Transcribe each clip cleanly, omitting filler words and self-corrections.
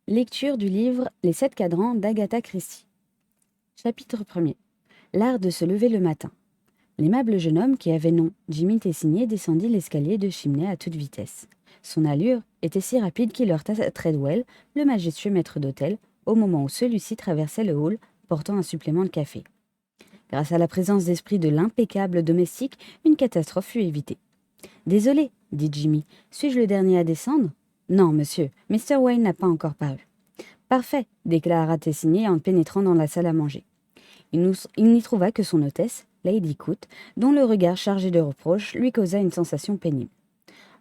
Lecture du livre Les 7 cadrans d'Agatha Christie. Chapitre 1er. L'art de se lever le matin. L'aimable jeune homme qui avait nom Jimmy Tessigné descendit l'escalier de Chimney à toute vitesse. Son allure était si rapide qu'il heurta Treadwell, le majestueux maître d'hôtel, au moment où celui-ci traversait le hall portant un supplément de café. Grâce à la présence d'esprit de l'impeccable domestique, une catastrophe fut évitée. « Désolé, dit Jimmy, suis-je le dernier à descendre ? Non, monsieur, Mr. Wayne n'a pas encore paru. Parfait, déclara Tessigné en pénétrant dans la salle à manger. Il n'y trouva que son hôtesse, Lady Coote, dont le regard chargé de reproches lui causa une sensation pénible.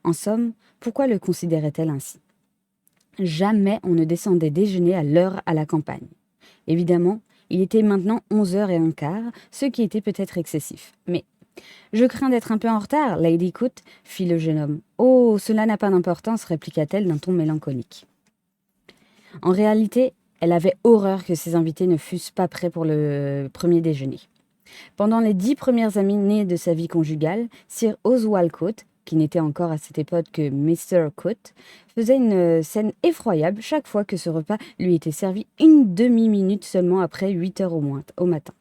En somme, pourquoi le considérait-elle ainsi ? Jamais on ne descendait déjeuner à l'heure à la campagne. Évidemment, il était maintenant 11h15, ce qui était peut-être excessif. Mais « Je crains d'être un peu en retard, Lady Coote, fit le jeune homme. « Oh, cela n'a pas d'importance, répliqua-t-elle d'un ton mélancolique. En réalité, elle avait horreur que ses invités ne fussent pas prêts pour le premier déjeuner. Pendant les 10 premières années de sa vie conjugale, Sir Oswald Coote, qui n'était encore à cette époque que Mr. Coote, faisait une scène effroyable chaque fois que ce repas lui était servi une demi-minute seulement après 8h au matin.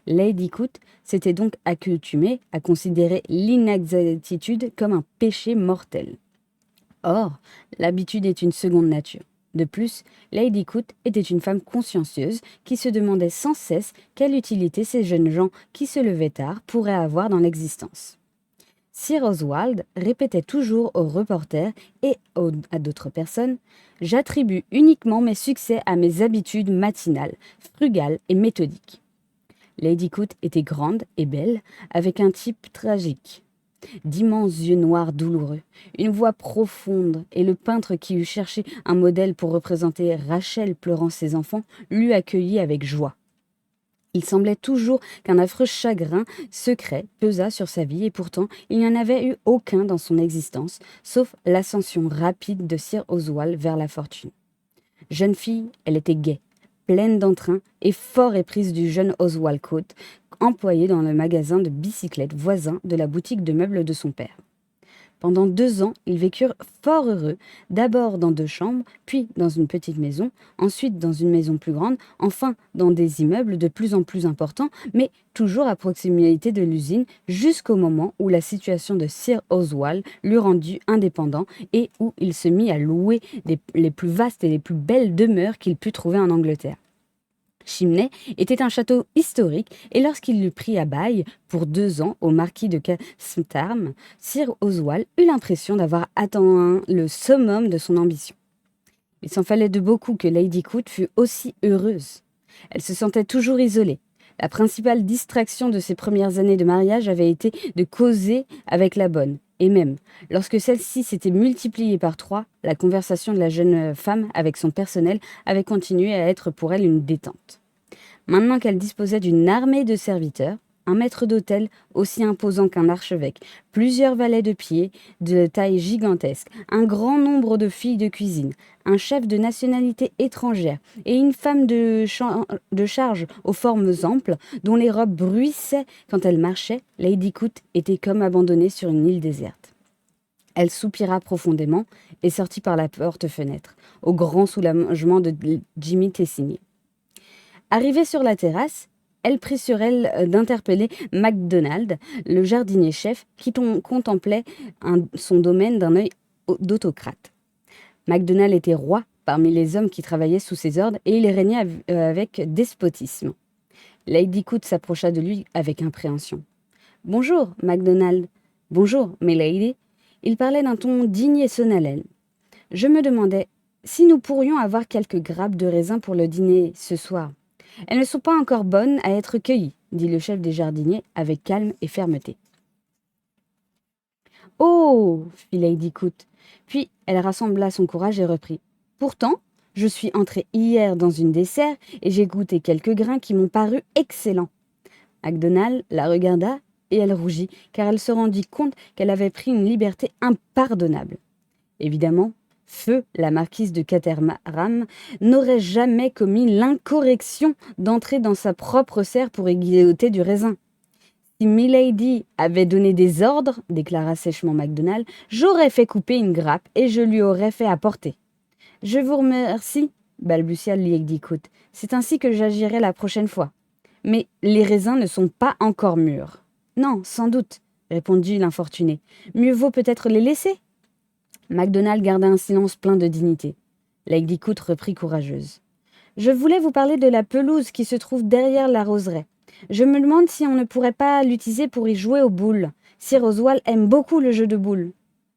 Lady Coote s'était donc accoutumée à considérer l'inexactitude comme un péché mortel. Or, l'habitude est une seconde nature. De plus, Lady Coote était une femme consciencieuse qui se demandait sans cesse quelle utilité ces jeunes gens qui se levaient tard pourraient avoir dans l'existence. Sir Oswald répétait toujours aux reporters et à d'autres personnes « J'attribue uniquement mes succès à mes habitudes matinales, frugales et méthodiques. » Lady Coote était grande et belle, avec un type tragique. D'immenses yeux noirs douloureux, une voix profonde, et le peintre qui eût cherché un modèle pour représenter Rachel pleurant ses enfants l'eût accueilli avec joie. Il semblait toujours qu'un affreux chagrin secret pesât sur sa vie et pourtant il n'y en avait eu aucun dans son existence, sauf l'ascension rapide de Sir Oswald vers la fortune. Jeune fille, elle était gaie, pleine d'entrain et fort éprise du jeune Oswald Coote, employé dans le magasin de bicyclettes voisin de la boutique de meubles de son père. Pendant 2 ans, ils vécurent fort heureux, d'abord dans 2 chambres, puis dans une petite maison, ensuite dans une maison plus grande, enfin dans des immeubles de plus en plus importants, mais toujours à proximité de l'usine, jusqu'au moment où la situation de Sir Oswald l'eut rendu indépendant et où il se mit à louer les plus vastes et les plus belles demeures qu'il put trouver en Angleterre. Chimney était un château historique et lorsqu'il l'eut pris à bail pour 2 ans au marquis de Castarm, Sir Oswald eut l'impression d'avoir atteint le summum de son ambition. Il s'en fallait de beaucoup que Lady Coote fût aussi heureuse. Elle se sentait toujours isolée. La principale distraction de ses premières années de mariage avait été de causer avec la bonne. Et même, lorsque celle-ci s'était multipliée par 3, la conversation de la jeune femme avec son personnel avait continué à être pour elle une détente. Maintenant qu'elle disposait d'une armée de serviteurs, un maître d'hôtel aussi imposant qu'un archevêque, plusieurs valets de pied de taille gigantesque, un grand nombre de filles de cuisine, un chef de nationalité étrangère et une femme de charge aux formes amples, dont les robes bruissaient quand elle marchait, Lady Coote était comme abandonnée sur une île déserte. Elle soupira profondément et sortit par la porte-fenêtre, au grand soulagement de Jimmy Tessigné. Arrivée sur la terrasse, elle prit sur elle d'interpeller MacDonald, le jardinier-chef, qui contemplait son domaine d'un œil d'autocrate. MacDonald était roi parmi les hommes qui travaillaient sous ses ordres et il régnait avec despotisme. Lady Coote s'approcha de lui avec impréhension. « Bonjour, MacDonald. »« Bonjour, milady. » Il parlait d'un ton digne et solennel. « Je me demandais si nous pourrions avoir quelques grappes de raisin pour le dîner ce soir. »« Elles ne sont pas encore bonnes à être cueillies, » dit le chef des jardiniers avec calme et fermeté. « Oh !» fit Lady Coote. Puis elle rassembla son courage et reprit. « Pourtant, je suis entrée hier dans une des serres et j'ai goûté quelques grains qui m'ont paru excellents. » MacDonald la regarda et elle rougit, car elle se rendit compte qu'elle avait pris une liberté impardonnable. Évidemment, Feu, la marquise de Caterham, n'aurait jamais commis l'incorrection d'entrer dans sa propre serre pour égoutter du raisin. « Si milady avait donné des ordres, déclara sèchement MacDonald, j'aurais fait couper une grappe et je lui aurais fait apporter. » Je vous remercie, balbutia Liegdicoot. C'est ainsi que j'agirai la prochaine fois. Mais les raisins ne sont pas encore mûrs. Non, sans doute, répondit l'infortuné. Mieux vaut peut-être les laisser. MacDonald garda un silence plein de dignité. Liegdicoot reprit courageuse. Je voulais vous parler de la pelouse qui se trouve derrière la roseraie. Je me demande si on ne pourrait pas l'utiliser pour y jouer aux boules. Sir Oswald aime beaucoup le jeu de boules.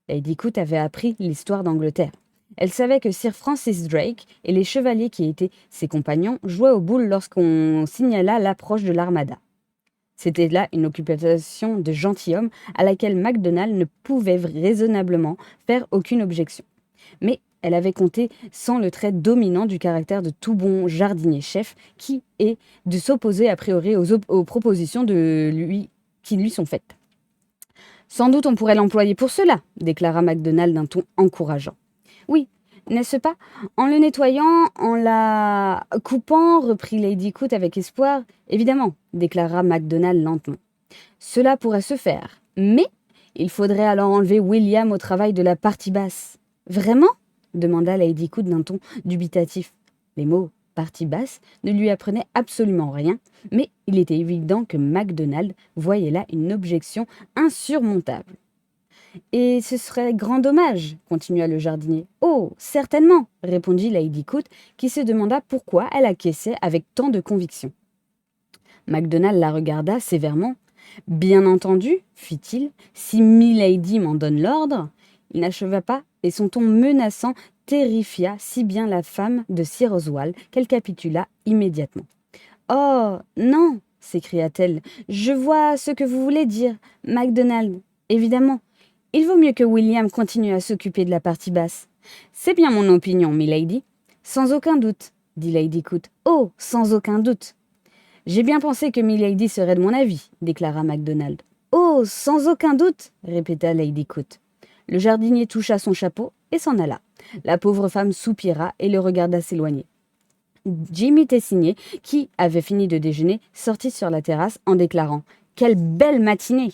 Liegdicoot avait appris l'histoire d'Angleterre. Elle savait que Sir Francis Drake et les chevaliers qui étaient ses compagnons jouaient aux boules lorsqu'on signala l'approche de l'armada. C'était là une occupation de gentilhomme à laquelle MacDonald ne pouvait raisonnablement faire aucune objection. Mais elle avait compté sans le trait dominant du caractère de tout bon jardinier-chef qui est de s'opposer a priori aux propositions qui lui sont faites. Sans doute on pourrait l'employer pour cela, déclara MacDonald d'un ton encourageant. Oui, n'est-ce pas? En le nettoyant, en la coupant, reprit Liegdicoot avec espoir. Évidemment, déclara MacDonald lentement. Cela pourrait se faire, mais il faudrait alors enlever William au travail de la partie basse. Vraiment? Demanda Liegdicoot d'un ton dubitatif. Les mots partie basse ne lui apprenaient absolument rien, mais il était évident que MacDonald voyait là une objection insurmontable. Et ce serait grand dommage, continua le jardinier. Oh, certainement, répondit Liegdicoot, qui se demanda pourquoi elle acquiesçait avec tant de conviction. MacDonald la regarda sévèrement. Bien entendu, fit-il, si milady m'en donne l'ordre. Il n'acheva pas, et son ton menaçant terrifia si bien la femme de Sir Oswald qu'elle capitula immédiatement. Oh, non, s'écria-t-elle, je vois ce que vous voulez dire, MacDonald, évidemment. Il vaut mieux que William continue à s'occuper de la partie basse. C'est bien mon opinion, milady. Sans aucun doute, dit Liegdicoot. Oh, sans aucun doute. J'ai bien pensé que milady serait de mon avis, déclara MacDonald. Oh, sans aucun doute, répéta Liegdicoot. Le jardinier toucha son chapeau et s'en alla. La pauvre femme soupira et le regarda s'éloigner. Jimmy Tessigné, qui avait fini de déjeuner, sortit sur la terrasse en déclarant « Quelle belle matinée !»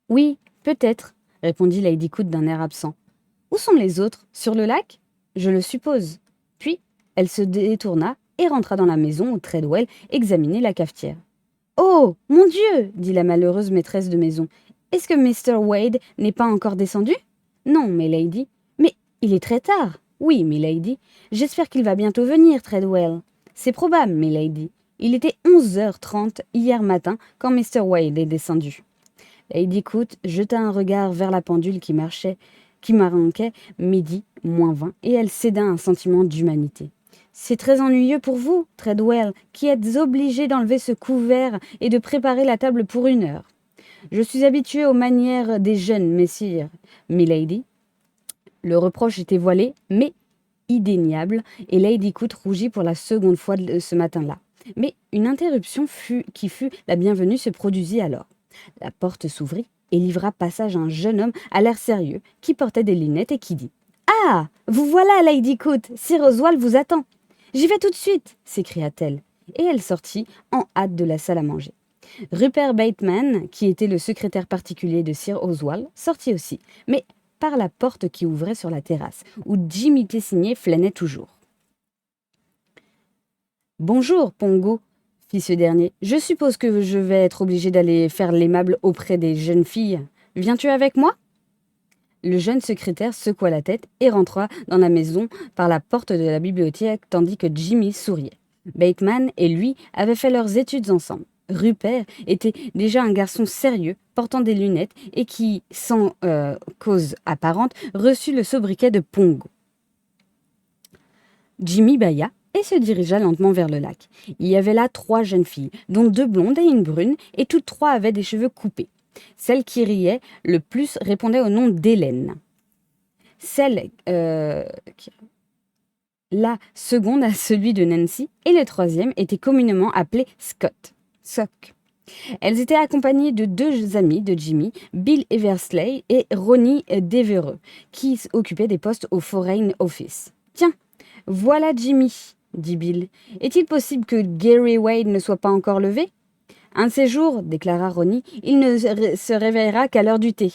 Oui, peut-être, répondit Liegdicoot d'un air absent. Où sont les autres? Sur le lac? Je le suppose. Puis, elle se détourna et rentra dans la maison où Treadwell examinait la cafetière. Oh, mon Dieu, dit la malheureuse maîtresse de maison. Est-ce que Mr. Wade n'est pas encore descendu? Non, milady. Mais il est très tard. Oui, milady. J'espère qu'il va bientôt venir, Treadwell. C'est probable, milady. Il était 11h30 hier matin quand Mr. Wade est descendu. Liegdicoot jeta un regard vers la pendule qui marquait midi moins 20 et elle céda un sentiment d'humanité. C'est très ennuyeux pour vous, Treadwell, qui êtes obligé d'enlever ce couvert et de préparer la table pour 1 heure. Je suis habitué aux manières des jeunes, messire, milady. Le reproche était voilé, mais indéniable, et Liegdicoot rougit pour la seconde fois ce matin-là. Mais une interruption qui fut la bienvenue se produisit alors. La porte s'ouvrit et livra passage à un jeune homme à l'air sérieux qui portait des lunettes et qui dit « Ah, vous voilà, Liegdicoot, Sir Oswald vous attend. »« J'y vais tout de suite !» s'écria-t-elle, et elle sortit en hâte de la salle à manger. Rupert Bateman, qui était le secrétaire particulier de Sir Oswald, sortit aussi, mais par la porte qui ouvrait sur la terrasse, où Jimmy Tessigné flânait toujours. « Bonjour, Pongo !» fit ce dernier. « Je suppose que je vais être obligé d'aller faire l'aimable auprès des jeunes filles. Viens-tu avec moi ?» Le jeune secrétaire secoua la tête et rentra dans la maison par la porte de la bibliothèque tandis que Jimmy souriait. Bateman et lui avaient fait leurs études ensemble. Rupert était déjà un garçon sérieux, portant des lunettes et qui, sans cause apparente, reçut le sobriquet de Pongo. Jimmy bâilla et se dirigea lentement vers le lac. Il y avait là 3 jeunes filles, dont 2 blondes et une brune, et toutes 3 avaient des cheveux coupés. Celle qui riait le plus répondait au nom d'Hélène. La seconde à celui de Nancy, et le troisième était communément appelé Sock. Elles étaient accompagnées de 2 amis de Jimmy, Bill Eversley et Ronnie Devereux, qui occupaient des postes au Foreign Office. « Tiens, voilà Jimmy, dit Bill. Est-il possible que Gary Wade ne soit pas encore levé? Un de ces jours, déclara Ronnie, il ne se réveillera qu'à l'heure du thé.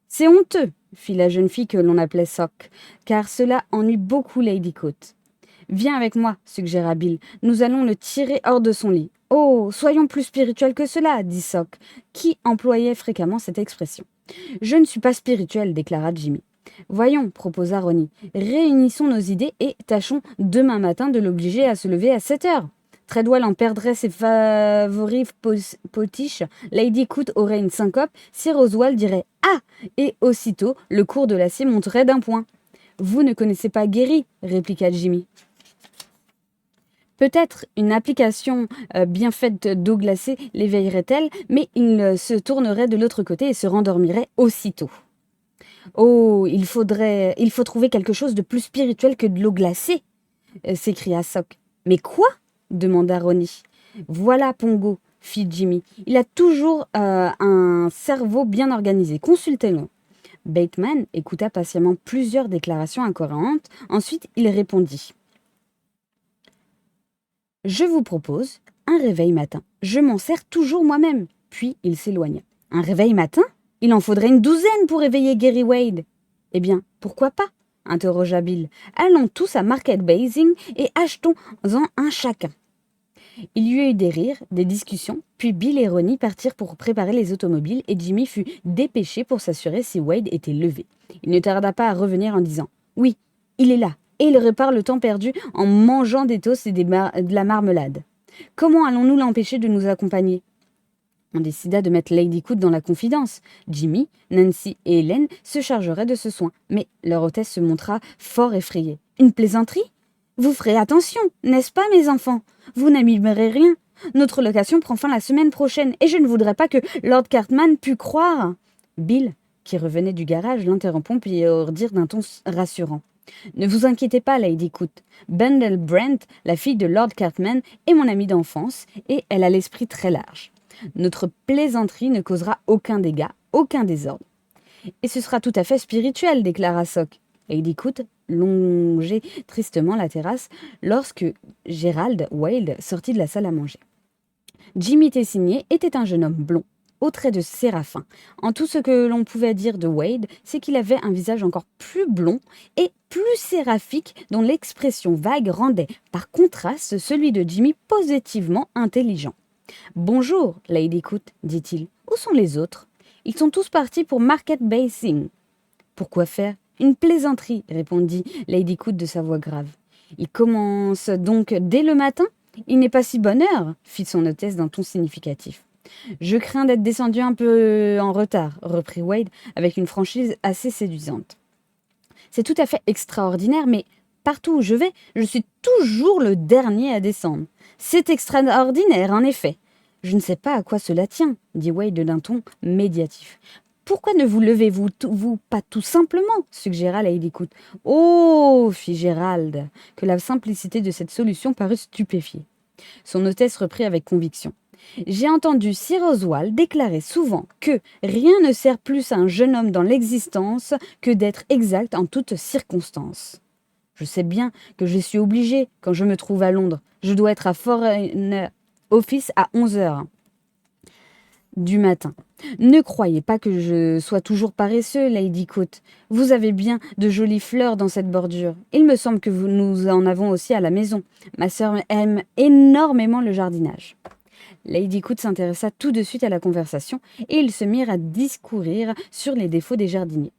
C'est honteux, fit la jeune fille que l'on appelait Sock, car cela ennuie beaucoup Lady Coat. Viens avec moi, suggéra Bill. Nous allons le tirer hors de son lit. Oh, soyons plus spirituels que cela, dit Sock, qui employait fréquemment cette expression. Je ne suis pas spirituel, déclara Jimmy. Voyons, proposa Ronnie, réunissons nos idées et tâchons demain matin de l'obliger à se lever à 7 heures. Treadwell en perdrait ses favoris potiches, Lady Coot aurait une syncope, Sir Oswald dirait « Ah !» et aussitôt le cours de l'acier monterait d'un point. « Vous ne connaissez pas Guéry » répliqua Jimmy. Peut-être une application bien faite d'eau glacée l'éveillerait-elle, mais il se tournerait de l'autre côté et se rendormirait aussitôt. Oh, il faut trouver quelque chose de plus spirituel que de l'eau glacée, s'écria Sock. Mais quoi? Demanda Ronnie. Voilà Pongo, fit Jimmy. Il a toujours un cerveau bien organisé. Consultez-le. Bateman écouta patiemment plusieurs déclarations incohérentes. Ensuite, il répondit. Je vous propose un réveil matin. Je m'en sers toujours moi-même. Puis il s'éloigna. Un réveil matin? Il en faudrait une douzaine pour réveiller Gary Wade. Eh bien, pourquoi pas? Interrogea Bill. Allons tous à Market Basing et achetons-en un chacun. Il y eut des rires, des discussions, puis Bill et Ronnie partirent pour préparer les automobiles et Jimmy fut dépêché pour s'assurer si Wade était levé. Il ne tarda pas à revenir en disant « Oui, il est là, et il répare le temps perdu en mangeant des toasts et de la marmelade. Comment allons-nous l'empêcher de nous accompagner ?» On décida de mettre Lady Coot dans la confidence. Jimmy, Nancy et Hélène se chargeraient de ce soin, mais leur hôtesse se montra fort effrayée. « Une plaisanterie ? Vous ferez attention, n'est-ce pas, mes enfants? Vous n'abîmerez rien. Notre location prend fin la semaine prochaine, et je ne voudrais pas que Lord Cartman pût croire. » Bill, qui revenait du garage, l'interrompit puis leur dire d'un ton rassurant. « Ne vous inquiétez pas, Lady Coot. Bundle Brent, la fille de Lord Cartman, est mon amie d'enfance, et elle a l'esprit très large. Notre plaisanterie ne causera aucun dégât, aucun désordre. » « Et ce sera tout à fait spirituel, déclara Sock. Lady Coot longeait tristement la terrasse lorsque Gerald Wade sortit de la salle à manger. Jimmy Tessigné était un jeune homme blond, aux traits de séraphin. En tout ce que l'on pouvait dire de Wade, c'est qu'il avait un visage encore plus blond et plus séraphique dont l'expression vague rendait, par contraste, celui de Jimmy positivement intelligent. « Bonjour, Lady Coot, dit-il. Où sont les autres? Ils sont tous partis pour Market Basing. »« Pourquoi faire? Une plaisanterie, répondit Lady Coot de sa voix grave. Il commence donc dès le matin? Il n'est pas si bonne heure, fit son hôtesse d'un ton significatif. Je crains d'être descendu un peu en retard, reprit Wade avec une franchise assez séduisante. C'est tout à fait extraordinaire, mais partout où je vais, je suis toujours le dernier à descendre. C'est extraordinaire, en effet. Je ne sais pas à quoi cela tient, dit Wade d'un ton médiatif. Pourquoi ne vous levez-vous pas tout simplement suggéra Lady Coot. Oh fit Gérald, que la simplicité de cette solution parut stupéfier. Son hôtesse reprit avec conviction. J'ai entendu Sir Oswald déclarer souvent que rien ne sert plus à un jeune homme dans l'existence que d'être exact en toutes circonstances. Je sais bien que je suis obligé quand je me trouve à Londres. Je dois être à Foreign Office à 11h du matin. Ne croyez pas que je sois toujours paresseux, Lady Coot. Vous avez bien de jolies fleurs dans cette bordure. Il me semble que nous en avons aussi à la maison. Ma sœur aime énormément le jardinage. Lady Coot s'intéressa tout de suite à la conversation et ils se mirent à discourir sur les défauts des jardiniers.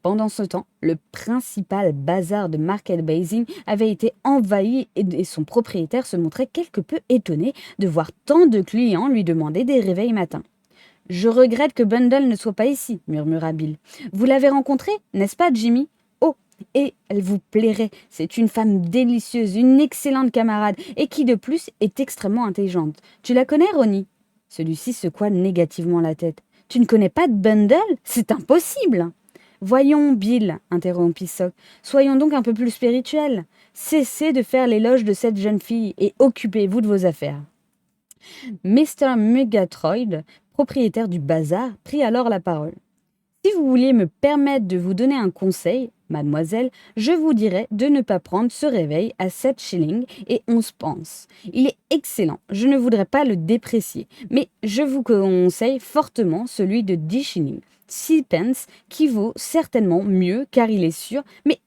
Pendant ce temps, le principal bazar de Market Basing avait été envahi et son propriétaire se montrait quelque peu étonné de voir tant de clients lui demander des réveils matins. « Je regrette que Bundle ne soit pas ici, » murmura Bill. « Vous l'avez rencontrée, n'est-ce pas, Jimmy ? Oh, et elle vous plairait. C'est une femme délicieuse, une excellente camarade, et qui de plus est extrêmement intelligente. Tu la connais, Ronnie ?» Celui-ci secoua négativement la tête. « Tu ne connais pas de Bundle ? C'est impossible !»« Voyons, Bill, » interrompit Sock, « soyons donc un peu plus spirituels. Cessez de faire l'éloge de cette jeune fille et occupez-vous de vos affaires. » Mr. Murgatroyd, propriétaire du bazar, prit alors la parole. « Si vous vouliez me permettre de vous donner un conseil, Mademoiselle, je vous dirais de ne pas prendre ce réveil à 7 shillings et 11 pence. Il est excellent, je ne voudrais pas le déprécier, mais je vous conseille fortement celui de 10 shillings, 6 pence, qui vaut certainement mieux car il est sûr, mais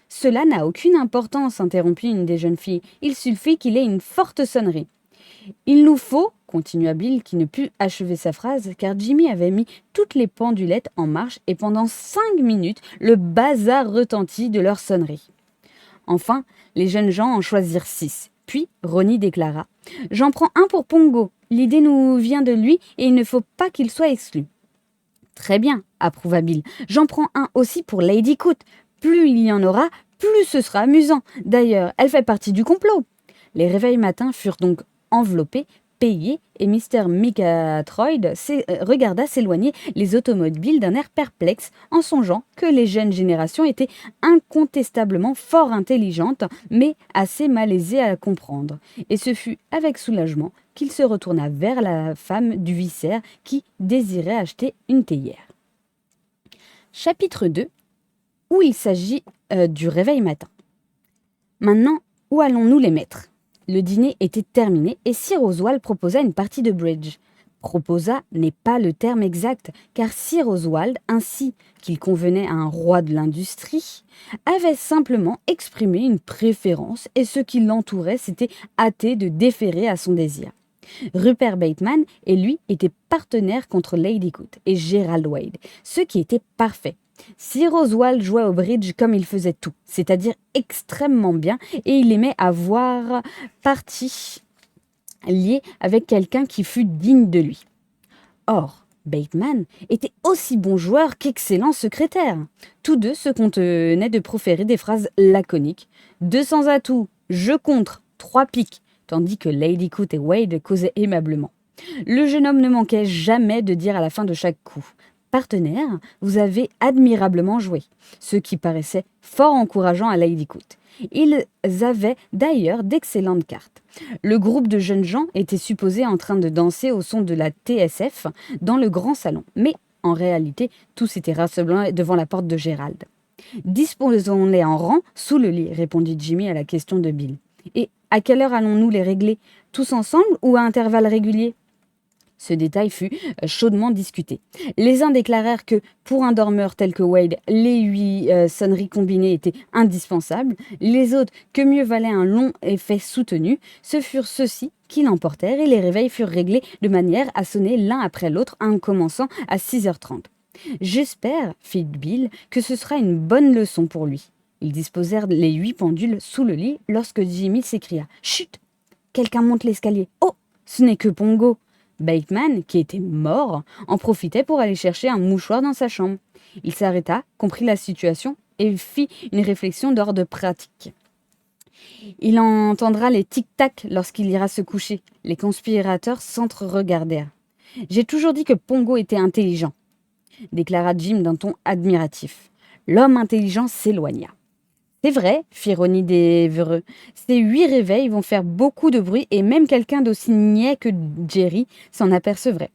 cela n'a aucune importance, interrompit une des jeunes filles. Il suffit qu'il ait une forte sonnerie. Il nous faut, continua Bill, qui ne put achever sa phrase, car Jimmy avait mis toutes les pendulettes en marche et pendant 5 minutes, le bazar retentit de leur sonnerie. Enfin, les jeunes gens en choisirent 6. Puis, Ronnie déclara « J'en prends un pour Pongo. L'idée nous vient de lui et il ne faut pas qu'il soit exclu. » Très bien, approuva Bill. J'en prends un aussi pour Lady Coot. Plus il y en aura, plus ce sera amusant. D'ailleurs, elle fait partie du complot. Les réveils matins furent donc enveloppés, payés, et Mr. Murgatroyd regarda s'éloigner les automobiles d'un air perplexe en songeant que les jeunes générations étaient incontestablement fort intelligentes, mais assez malaisées à comprendre. Et ce fut avec soulagement qu'il se retourna vers la femme du vicaire qui désirait acheter une théière. Chapitre 2, où il s'agit du réveil matin. Maintenant, où allons-nous les mettre ? Le dîner était terminé et Sir Oswald proposa une partie de bridge. Proposa n'est pas le terme exact, car Sir Oswald, ainsi qu'il convenait à un roi de l'industrie, avait simplement exprimé une préférence et ceux qui l'entouraient s'étaient hâtés de déférer à son désir. Rupert Bateman et lui étaient partenaires contre Lady Coot et Gerald Wade, ce qui était parfait. Sir Oswald jouait au bridge comme il faisait tout, c'est-à-dire extrêmement bien, et il aimait avoir partie liée avec quelqu'un qui fût digne de lui. Or, Bateman était aussi bon joueur qu'excellent secrétaire. Tous deux se contenaient de proférer des phrases laconiques. 200 atouts, jeu contre, 3 piques, tandis que Lady Coot et Wade causaient aimablement. Le jeune homme ne manquait jamais de dire à la fin de chaque coup « Partenaire, vous avez admirablement joué », ce qui paraissait fort encourageant à Lady Coot. Ils avaient d'ailleurs d'excellentes cartes. Le groupe de jeunes gens était supposé en train de danser au son de la TSF dans le grand salon, mais en réalité, tous étaient rassemblés devant la porte de Gérald. « Disposons-les en rang sous le lit », répondit Jimmy à la question de Bill. « Et à quelle heure allons-nous les régler ? Tous ensemble ou à intervalles réguliers ?» Ce détail fut chaudement discuté. Les uns déclarèrent que, pour un dormeur tel que Wade, les 8 sonneries combinées étaient indispensables. Les autres, que mieux valait un long effet soutenu. Ce furent ceux-ci qui l'emportèrent et les réveils furent réglés de manière à sonner l'un après l'autre en commençant à 6h30. « J'espère, fit Bill, que ce sera une bonne leçon pour lui. » Ils disposèrent les 8 pendules sous le lit lorsque Jimmy s'écria « Chut ! Quelqu'un monte l'escalier. Oh, ce n'est que Pongo !» Bateman, qui était mort, en profitait pour aller chercher un mouchoir dans sa chambre. Il s'arrêta, comprit la situation et fit une réflexion d'ordre pratique. Il entendra les tic-tac lorsqu'il ira se coucher. Les conspirateurs s'entre-regardèrent. « J'ai toujours dit que Pongo était intelligent », déclara Jim d'un ton admiratif. L'homme intelligent s'éloigna. « C'est vrai, fit Ronnie Devereux. Ces 8 réveils vont faire beaucoup de bruit et même quelqu'un d'aussi niais que Jerry s'en apercevrait. »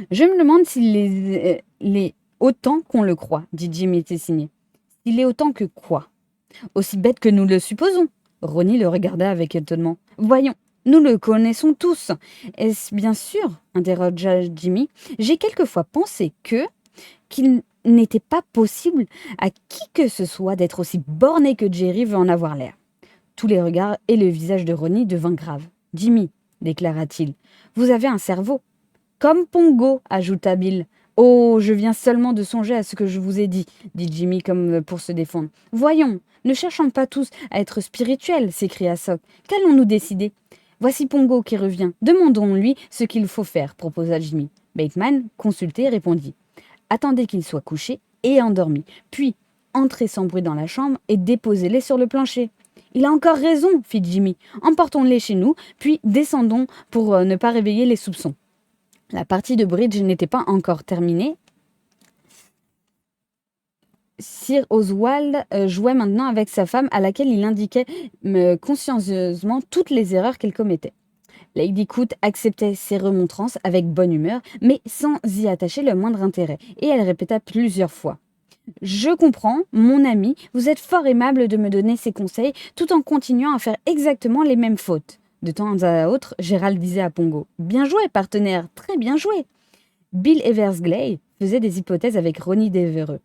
« Je me demande s'il est autant qu'on le croit, dit Jimmy Tessigné. S'il est autant que quoi ? Aussi bête que nous le supposons. Ronnie le regarda avec étonnement. Voyons, nous le connaissons tous. Est-ce bien sûr ? Interrogea Jimmy. J'ai quelquefois pensé qu'il n'était pas possible à qui que ce soit d'être aussi borné que Jerry veut en avoir l'air. Tous les regards et le visage de Ronnie devint grave. « Jimmy, déclara-t-il, vous avez un cerveau. »« Comme Pongo, ajouta Bill. « Oh, je viens seulement de songer à ce que je vous ai dit, dit Jimmy comme pour se défendre. Voyons, ne cherchons pas tous à être spirituels, s'écria Sock. Qu'allons-nous décider ? Voici Pongo qui revient. Demandons-lui ce qu'il faut faire, proposa Jimmy. Bateman, consulté, répondit. Attendez qu'il soit couché et endormi, puis entrez sans bruit dans la chambre et déposez-les sur le plancher. Il a encore raison, fit Jimmy. Emportons-les chez nous, puis descendons pour ne pas réveiller les soupçons. La partie de bridge n'était pas encore terminée. Sir Oswald jouait maintenant avec sa femme à laquelle il indiquait consciencieusement toutes les erreurs qu'elle commettait. Lady Coot acceptait ses remontrances avec bonne humeur, mais sans y attacher le moindre intérêt, et elle répéta plusieurs fois. Je comprends, mon ami, vous êtes fort aimable de me donner ces conseils tout en continuant à faire exactement les mêmes fautes. De temps à autre, Gérald disait à Pongo. Bien joué, partenaire, très bien joué. Bill Eversgley faisait des hypothèses avec Ronnie Devereux.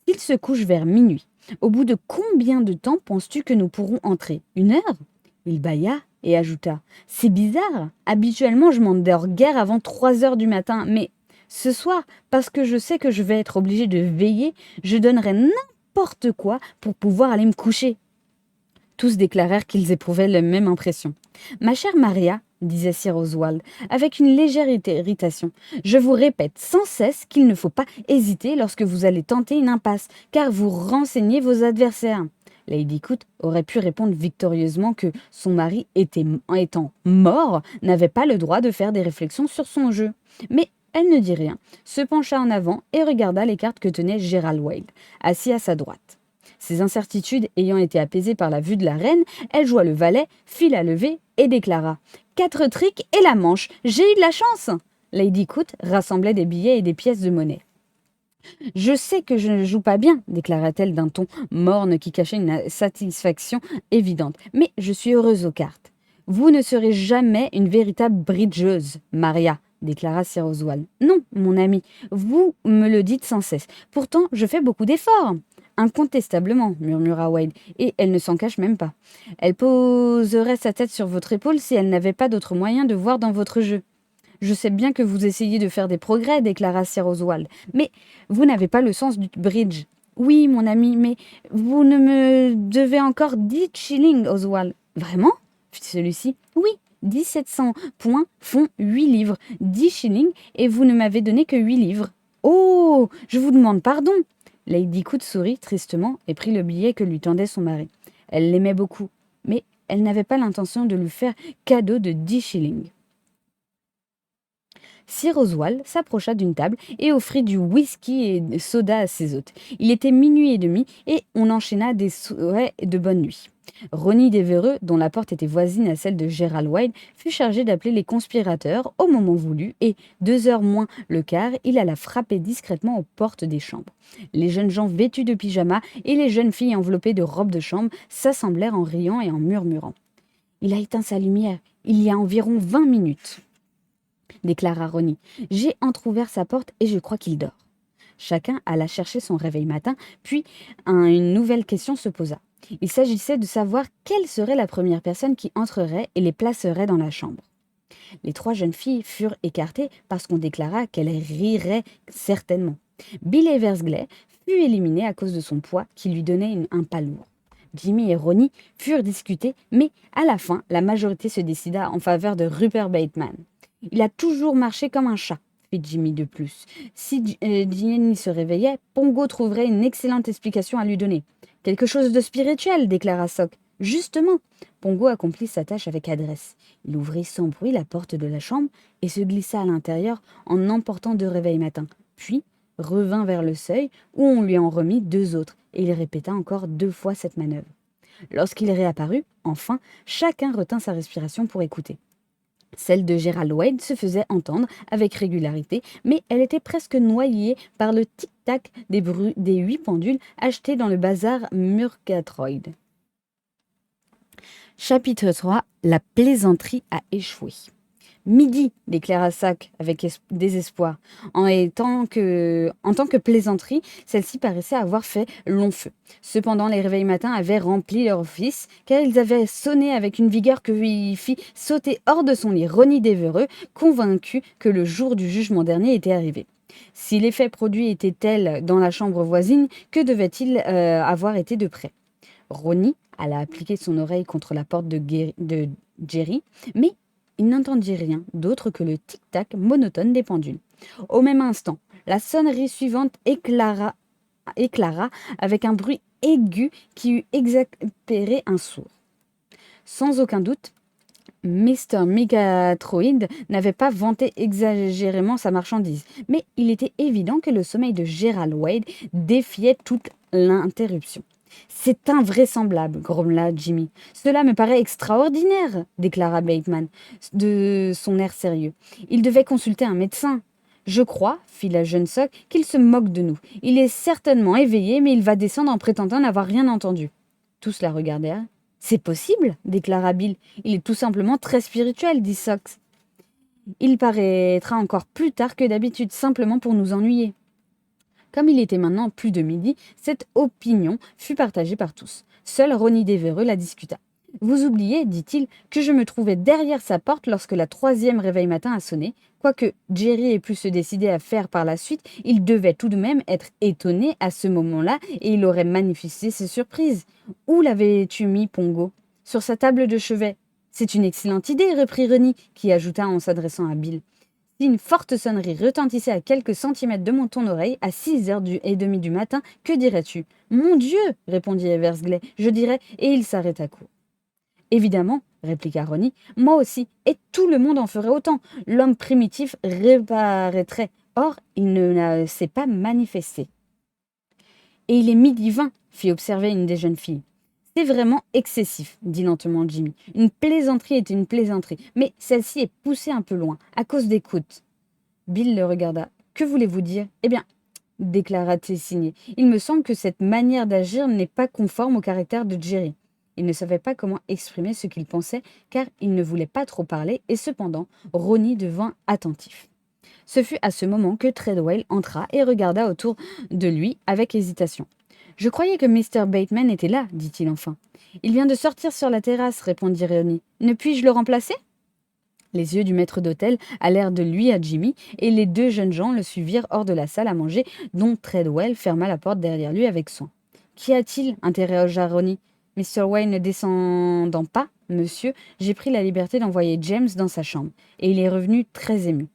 S'il se couche vers minuit, au bout de combien de temps penses-tu que nous pourrons entrer? 1 heure? Il bâilla et ajouta. C'est bizarre. Habituellement, je m'endors guère avant 3 heures du matin, mais ce soir, parce que je sais que je vais être obligé de veiller, je donnerai n'importe quoi pour pouvoir aller me coucher. Tous déclarèrent qu'ils éprouvaient la même impression. Ma chère Maria, disait Sir Oswald, avec une légère irritation, je vous répète sans cesse qu'il ne faut pas hésiter lorsque vous allez tenter une impasse, car vous renseignez vos adversaires. Lady Coote aurait pu répondre victorieusement que son mari, étant mort, n'avait pas le droit de faire des réflexions sur son jeu. Mais elle ne dit rien, se pencha en avant et regarda les cartes que tenait Gerald Wade, assis à sa droite. Ses incertitudes ayant été apaisées par la vue de la reine, elle joua le valet, fit la levée et déclara « 4 tricks et la manche, j'ai eu de la chance !» Lady Coote rassemblait des billets et des pièces de monnaie. « Je sais que je ne joue pas bien, déclara-t-elle d'un ton morne qui cachait une satisfaction évidente, mais je suis heureuse aux cartes. Vous ne serez jamais une véritable bridgeuse, Maria, déclara Sir Oswald. Non, mon ami, vous me le dites sans cesse. Pourtant, je fais beaucoup d'efforts. Incontestablement, murmura Wade, et elle ne s'en cache même pas. Elle poserait sa tête sur votre épaule si elle n'avait pas d'autre moyen de voir dans votre jeu. Je sais bien que vous essayez de faire des progrès, déclara Sir Oswald, mais vous n'avez pas le sens du bridge. Oui, mon ami, mais vous ne me devez encore 10 shillings, Oswald. Vraiment? Fit celui-ci. Oui, 1700 points font 8 livres, 10 shillings, et vous ne m'avez donné que 8 livres. Oh, je vous demande pardon. Lady Coote sourit tristement et prit le billet que lui tendait son mari. Elle l'aimait beaucoup, mais elle n'avait pas l'intention de lui faire cadeau de 10 shillings. Sir Oswald s'approcha d'une table et offrit du whisky et des soda à ses hôtes. Il était 00h30 et on enchaîna des souhaits de bonne nuit. Ronnie Devereux, dont la porte était voisine à celle de Gerald Wade, fut chargé d'appeler les conspirateurs au moment voulu et, 2 heures moins le quart, il alla frapper discrètement aux portes des chambres. Les jeunes gens vêtus de pyjamas et les jeunes filles enveloppées de robes de chambre s'assemblèrent en riant et en murmurant. « Il a éteint sa lumière il y a environ 20 minutes. » déclara Ronnie. « J'ai entrouvert sa porte et je crois qu'il dort. » Chacun alla chercher son réveil matin, puis une nouvelle question se posa. Il s'agissait de savoir quelle serait la première personne qui entrerait et les placerait dans la chambre. Les 3 jeunes filles furent écartées parce qu'on déclara qu'elles riraient certainement. Bill Eversgley fut éliminé à cause de son poids qui lui donnait un pas lourd. Jimmy et Ronnie furent discutés, mais à la fin, la majorité se décida en faveur de Rupert Bateman. « Il a toujours marché comme un chat, » fit Jimmy de plus. Si Jenny se réveillait, Pongo trouverait une excellente explication à lui donner. « Quelque chose de spirituel, » déclara Sock. « Justement !» Pongo accomplit sa tâche avec adresse. Il ouvrit sans bruit la porte de la chambre et se glissa à l'intérieur en emportant 2 réveils matins. Puis revint vers le seuil où on lui en remit 2 autres et il répéta encore 2 fois cette manœuvre. Lorsqu'il réapparut, enfin, chacun retint sa respiration pour écouter. Celle de Gerald Wade se faisait entendre avec régularité, mais elle était presque noyée par le tic-tac des 8 pendules achetés dans le bazar Murgatroyd. Chapitre 3. La plaisanterie a échoué. « Midi !» déclara Sock avec désespoir. En tant que plaisanterie, celle-ci paraissait avoir fait long feu. Cependant, les réveils matins avaient rempli leur office, car ils avaient sonné avec une vigueur que lui fit sauter hors de son lit Ronnie Devereux, convaincu que le jour du jugement dernier était arrivé. Si l'effet produit était tel dans la chambre voisine, que devait-il avoir été de près? Ronnie alla appliquer son oreille contre la porte de Jerry, mais il n'entendit rien d'autre que le tic-tac monotone des pendules. Au même instant, la sonnerie suivante éclara avec un bruit aigu qui eût exaspéré un sourd. Sans aucun doute, Mr. Murgatroyd n'avait pas vanté exagérément sa marchandise, mais il était évident que le sommeil de Gerald Wade défiait toute l'interruption. « C'est invraisemblable, » grommela Jimmy. « Cela me paraît extraordinaire, » déclara Bateman de son air sérieux. « Il devait consulter un médecin. » Je crois, fit la jeune sœur, qu'il se moque de nous. Il est certainement éveillé, mais il va descendre en prétendant n'avoir rien entendu. Tous la regardèrent. C'est possible, déclara Bill. Il est tout simplement très spirituel, dit Sox. Il paraîtra encore plus tard que d'habitude, simplement pour nous ennuyer. Comme il était maintenant plus de midi, cette opinion fut partagée par tous. Seul Ronnie Devereux la discuta. Vous oubliez, dit-il, que je me trouvais derrière sa porte lorsque la 3e réveil matin a sonné. Quoique Jerry ait pu se décider à faire par la suite, il devait tout de même être étonné à ce moment-là et il aurait manifesté ses surprises. Où l'avais-tu mis, Pongo? Sur sa table de chevet. C'est une excellente idée, reprit Ronnie, qui ajouta en s'adressant à Bill. Si une forte sonnerie retentissait à quelques centimètres de ton oreille, à 6h30 du matin, que dirais-tu? Mon Dieu, répondit Eversgley, je dirais, et il s'arrêta court. Évidemment, répliqua Ronnie, moi aussi, et tout le monde en ferait autant. L'homme primitif reparaîtrait. Or, il ne s'est pas manifesté. Et il est 12h20, fit observer une des jeunes filles. C'est vraiment excessif, dit lentement Jimmy. Une plaisanterie est une plaisanterie, mais celle-ci est poussée un peu loin, à cause des côtes. Bill le regarda. Que voulez-vous dire? Eh bien, déclara Tessigné, il me semble que cette manière d'agir n'est pas conforme au caractère de Jerry. Il ne savait pas comment exprimer ce qu'il pensait, car il ne voulait pas trop parler, et cependant, Ronnie devint attentif. Ce fut à ce moment que Treadwell entra et regarda autour de lui avec hésitation. « Je croyais que Mr. Bateman était là, dit-il enfin. « Il vient de sortir sur la terrasse, répondit Ronnie. Ne puis-je le remplacer ?» Les yeux du maître d'hôtel allèrent de lui à Jimmy, et les deux jeunes gens le suivirent hors de la salle à manger, dont Treadwell ferma la porte derrière lui avec soin. « Qu'y a-t-il » interrogea Ronnie. « Mr. Wayne ne descendant pas, monsieur, j'ai pris la liberté d'envoyer James dans sa chambre, et il est revenu très ému. »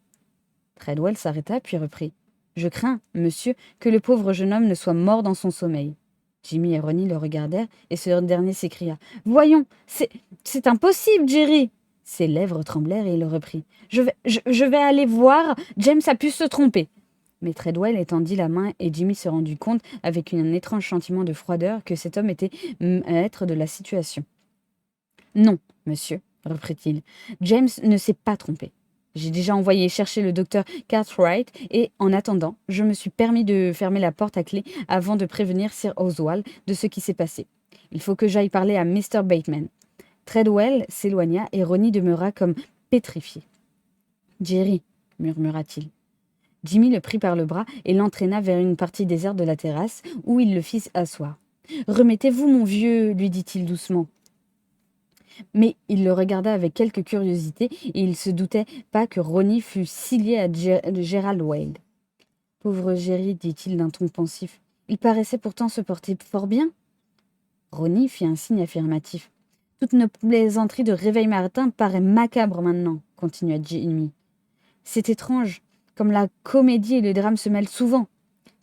Treadwell s'arrêta, puis reprit. « Je crains, monsieur, que le pauvre jeune homme ne soit mort dans son sommeil. » Jimmy et Ronnie le regardèrent, et ce dernier s'écria. « Voyons, c'est impossible, Jerry !» Ses lèvres tremblèrent et il reprit. « Je vais aller voir, James a pu se tromper. » Mais Treadwell étendit la main et Jimmy se rendit compte, avec un étrange sentiment de froideur, que cet homme était maître de la situation. « Non, monsieur, reprit-il, James ne s'est pas trompé. J'ai déjà envoyé chercher le docteur Cartwright et, en attendant, je me suis permis de fermer la porte à clé avant de prévenir Sir Oswald de ce qui s'est passé. Il faut que j'aille parler à Mr. Bateman. » Treadwell s'éloigna et Ronnie demeura comme pétrifié. « Jerry, murmura-t-il. » Jimmy le prit par le bras et l'entraîna vers une partie déserte de la terrasse où il le fit asseoir. « Remettez-vous, mon vieux, lui dit-il doucement. Mais il le regarda avec quelque curiosité et il se doutait pas que Ronnie fût si lié à Gerald Wade. « Pauvre Jerry, dit-il d'un ton pensif. Il paraissait pourtant se porter fort bien. » Ronnie fit un signe affirmatif. « Toute nos plaisanterie de réveil matin paraît macabre maintenant, continua Jimmy. C'est étrange, comme la comédie et le drame se mêlent souvent. »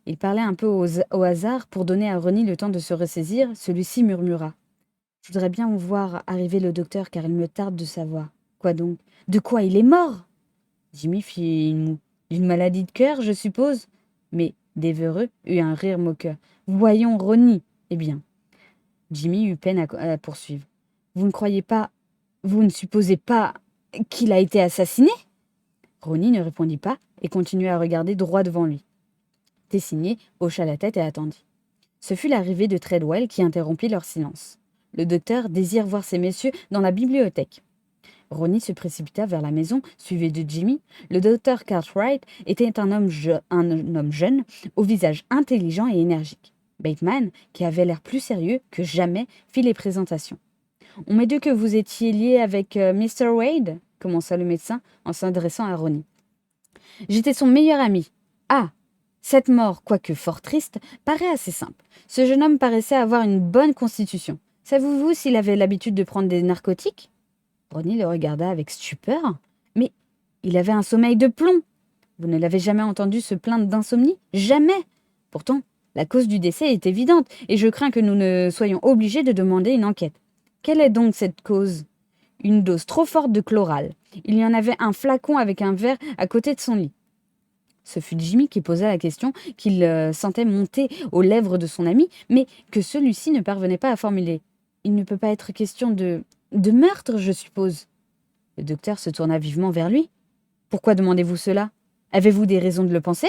Il parlait un peu au hasard pour donner à Ronnie le temps de se ressaisir. Celui-ci murmura. « Je voudrais bien voir arriver le docteur, car il me tarde de savoir. »« Quoi donc? De quoi il est mort ?» Jimmy fit une moue. « D'une maladie de cœur, je suppose. » Mais Devereux eut un rire moqueur. « Voyons, Ronnie. » Eh bien. Jimmy eut peine à poursuivre. « Vous ne supposez pas qu'il a été assassiné ?» Ronnie ne répondit pas et continua à regarder droit devant lui. Tessigné hocha la tête et attendit. Ce fut l'arrivée de Treadwell qui interrompit leur silence. Le docteur désire voir ces messieurs dans la bibliothèque. Ronnie se précipita vers la maison, suivi de Jimmy. Le docteur Cartwright était un homme jeune, au visage intelligent et énergique. Bateman, qui avait l'air plus sérieux que jamais, fit les présentations. « On m'a dit que vous étiez lié avec Mr. Wade ?» commença le médecin en s'adressant à Ronnie. « J'étais son meilleur ami. Ah, cette mort, quoique fort triste, paraît assez simple. Ce jeune homme paraissait avoir une bonne constitution. Savez-vous s'il avait l'habitude de prendre des narcotiques ?» Ronnie le regarda avec stupeur. « Mais il avait un sommeil de plomb. Vous ne l'avez jamais entendu se plaindre d'insomnie? Jamais. Pourtant, la cause du décès est évidente, et je crains que nous ne soyons obligés de demander une enquête. Quelle est donc cette cause? Une dose trop forte de chloral. Il y en avait un flacon avec un verre à côté de son lit. » Ce fut Jimmy qui posa la question qu'il sentait monter aux lèvres de son ami, mais que celui-ci ne parvenait pas à formuler. « Il ne peut pas être question de meurtre, je suppose. » Le docteur se tourna vivement vers lui. « Pourquoi demandez-vous cela? Avez-vous des raisons de le penser?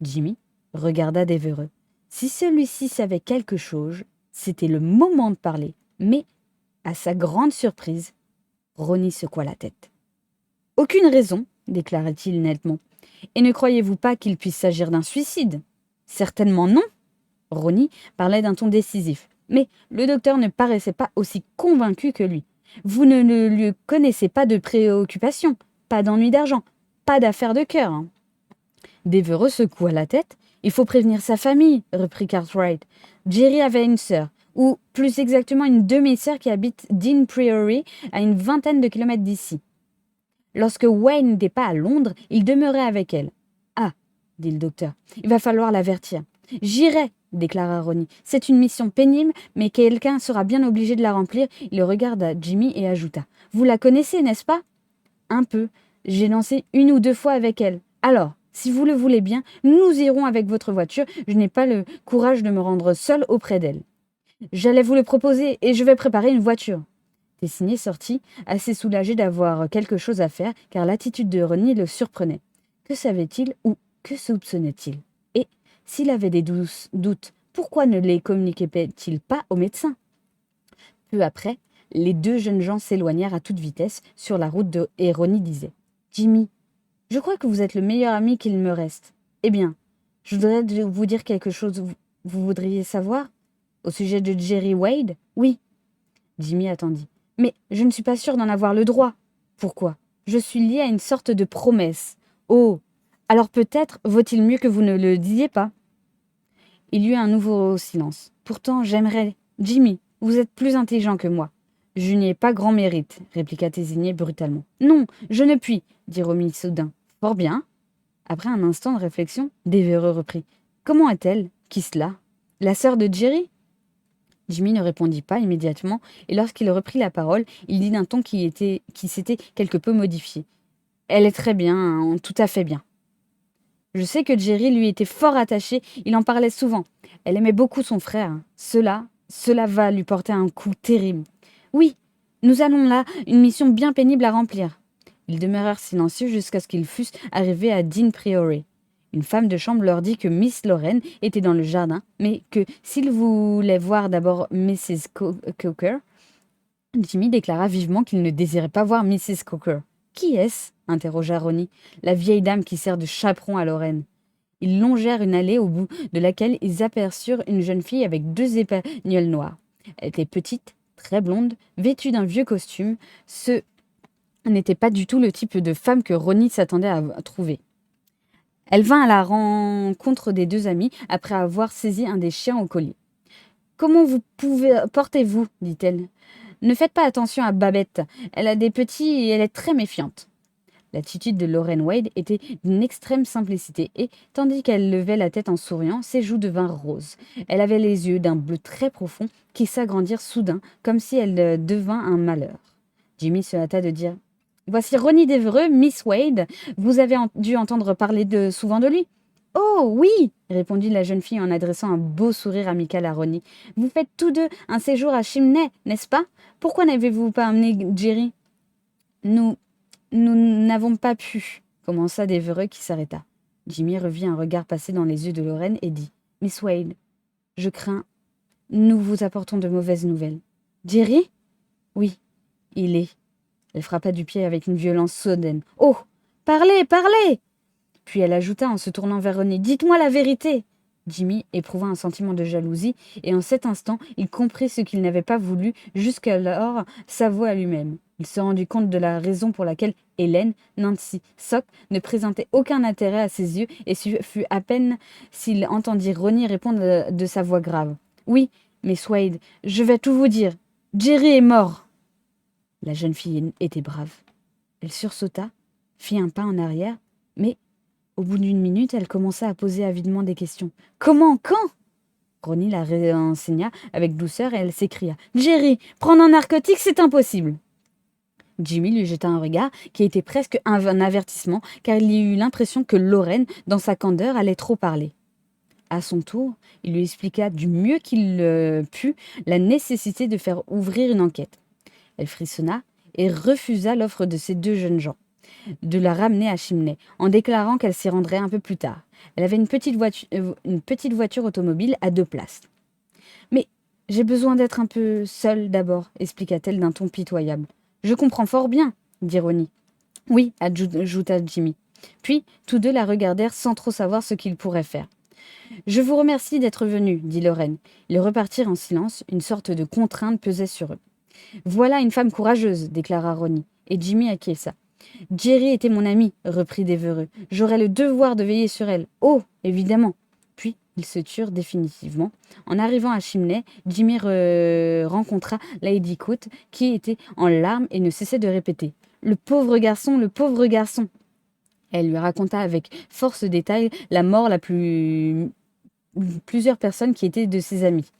Jimmy regarda Devereux. Si celui-ci savait quelque chose, c'était le moment de parler. Mais, à sa grande surprise, Ronnie secoua la tête. Aucune raison, déclara-t-il nettement. Et ne croyez-vous pas qu'il puisse s'agir d'un suicide? Certainement non. Ronnie parlait d'un ton décisif, mais le docteur ne paraissait pas aussi convaincu que lui. Vous ne lui connaissez pas de préoccupation, pas d'ennui d'argent, pas d'affaires de cœur. Hein. Devereux secoua la tête. Il faut prévenir sa famille, reprit Cartwright. Jerry avait une sœur, ou plus exactement une demi-sœur qui habite Dean Priory, à une vingtaine de kilomètres d'ici. Lorsque Wayne n'était pas à Londres, il demeurait avec elle. Ah, dit le docteur, il va falloir l'avertir. J'irai, déclara Ronnie. C'est une mission pénible, mais quelqu'un sera bien obligé de la remplir. Il regarda Jimmy et ajouta. Vous la connaissez, n'est-ce pas? Un peu. J'ai dansé 1 ou 2 fois avec elle. Alors, si vous le voulez bien, nous irons avec votre voiture. Je n'ai pas le courage de me rendre seul auprès d'elle. J'allais vous le proposer et je vais préparer une voiture. Tessigné sortit, assez soulagé d'avoir quelque chose à faire, car l'attitude de Ronnie le surprenait. Que savait-il ou que soupçonnait-il? Et, s'il avait des doutes, pourquoi ne les communiquait-il pas au médecin? Peu après, les 2 jeunes gens s'éloignèrent à toute vitesse sur la route et Ronnie disait « Jimmy, je crois que vous êtes le meilleur ami qu'il me reste. Eh bien, je voudrais vous dire quelque chose. Vous voudriez savoir? Au sujet de Jerry Wade? Oui. » Jimmy attendit. Mais je ne suis pas sûr d'en avoir le droit. Pourquoi? Je suis lié à une sorte de promesse. Oh, alors peut-être vaut-il mieux que vous ne le disiez pas. Il y eut un nouveau silence. Pourtant, j'aimerais. Jimmy, vous êtes plus intelligent que moi. Je n'y ai pas grand mérite, répliqua Tésigné brutalement. Non, je ne puis, dit Ronnie soudain. Fort bien. Après un instant de réflexion, Devereux reprit. Comment est-elle? Qui cela? La sœur de Jerry? Jimmy ne répondit pas immédiatement, et lorsqu'il reprit la parole, il dit d'un ton qui s'était quelque peu modifié. Elle est très bien, hein, tout à fait bien. Je sais que Jerry lui était fort attaché, il en parlait souvent. Elle aimait beaucoup son frère. Cela va lui porter un coup terrible. Oui, nous allons là, une mission bien pénible à remplir. Ils demeurèrent silencieux jusqu'à ce qu'ils fussent arrivés à Dean Priory. Une femme de chambre leur dit que Miss Lorraine était dans le jardin, mais que s'ils voulaient voir d'abord Mrs. Coker, Jimmy déclara vivement qu'il ne désirait pas voir Mrs. Coker. Qui est-ce? Interrogea Ronnie. La vieille dame qui sert de chaperon à Lorraine. Ils longèrent une allée au bout de laquelle ils aperçurent une jeune fille avec 2 épagnols noirs. Elle était petite, très blonde, vêtue d'un vieux costume. Ce n'était pas du tout le type de femme que Ronnie s'attendait à trouver. Elle vint à la rencontre des 2 amis après avoir saisi un des chiens au collier. « Comment portez-vous » dit-elle. « Ne faites pas attention à Babette. Elle a des petits et elle est très méfiante. » L'attitude de Lorraine Wade était d'une extrême simplicité et, tandis qu'elle levait la tête en souriant, ses joues devinrent roses. Elle avait les yeux d'un bleu très profond qui s'agrandirent soudain, comme si elle devint un malheur. Jimmy se hâta de dire « Voici Ronnie Devereux, Miss Wade. Vous avez dû entendre parler souvent de lui. »« Oh, oui !» répondit la jeune fille en adressant un beau sourire amical à Ronnie. « Vous faites tous 2 un séjour à Chimney, n'est-ce pas? Pourquoi n'avez-vous pas amené Jerry ?»« Nous n'avons pas pu, » commença Devereux qui s'arrêta. Jimmy revit un regard passer dans les yeux de Lorraine et dit « Miss Wade, je crains, nous vous apportons de mauvaises nouvelles. »« Jerry ?»« Oui, il est. » Elle frappa du pied avec une violence soudaine. « Oh, parlez, parlez !» Puis elle ajouta en se tournant vers Ronnie. « Dites-moi la vérité !» Jimmy éprouva un sentiment de jalousie, et en cet instant, il comprit ce qu'il n'avait pas voulu jusqu'alors s'avouer à lui-même. Il se rendit compte de la raison pour laquelle Hélène, Nancy, Sock ne présentait aucun intérêt à ses yeux, et fut à peine s'il entendit Ronnie répondre de sa voix grave. « Oui, Miss Wade, je vais tout vous dire. Jerry est mort !» La jeune fille était brave. Elle sursauta, fit un pas en arrière, mais au bout d'1 minute, elle commença à poser avidement des questions. « Comment? Quand ?» Ronnie la réenseigna avec douceur et elle s'écria. « Jerry, prendre un narcotique, c'est impossible !» Jimmy lui jeta un regard qui était presque un avertissement, car il y eut l'impression que Lorraine, dans sa candeur, allait trop parler. À son tour, il lui expliqua du mieux qu'il put la nécessité de faire ouvrir une enquête. Elle frissonna et refusa l'offre de ces 2 jeunes gens. de la ramener à Chimney, en déclarant qu'elle s'y rendrait un peu plus tard. Elle avait une petite voiture automobile à 2 places. Mais j'ai besoin d'être un peu seule d'abord, expliqua-t-elle d'un ton pitoyable. Je comprends fort bien, dit Ronnie. Oui, ajouta Jimmy. Puis, tous deux la regardèrent sans trop savoir ce qu'ils pourraient faire. Je vous remercie d'être venu, dit Lorraine. Ils repartirent en silence, une sorte de contrainte pesait sur eux. Voilà une femme courageuse, déclara Ronnie, et Jimmy acquiesça. Jerry était mon amie, reprit Devereux. J'aurais le devoir de veiller sur elle. Oh, évidemment. Puis, ils se turent définitivement. En arrivant à Chimney, Jimmy rencontra Lady Coate, qui était en larmes et ne cessait de répéter « Le pauvre garçon, le pauvre garçon !» Elle lui raconta avec force détail la mort plusieurs personnes qui étaient de ses amis.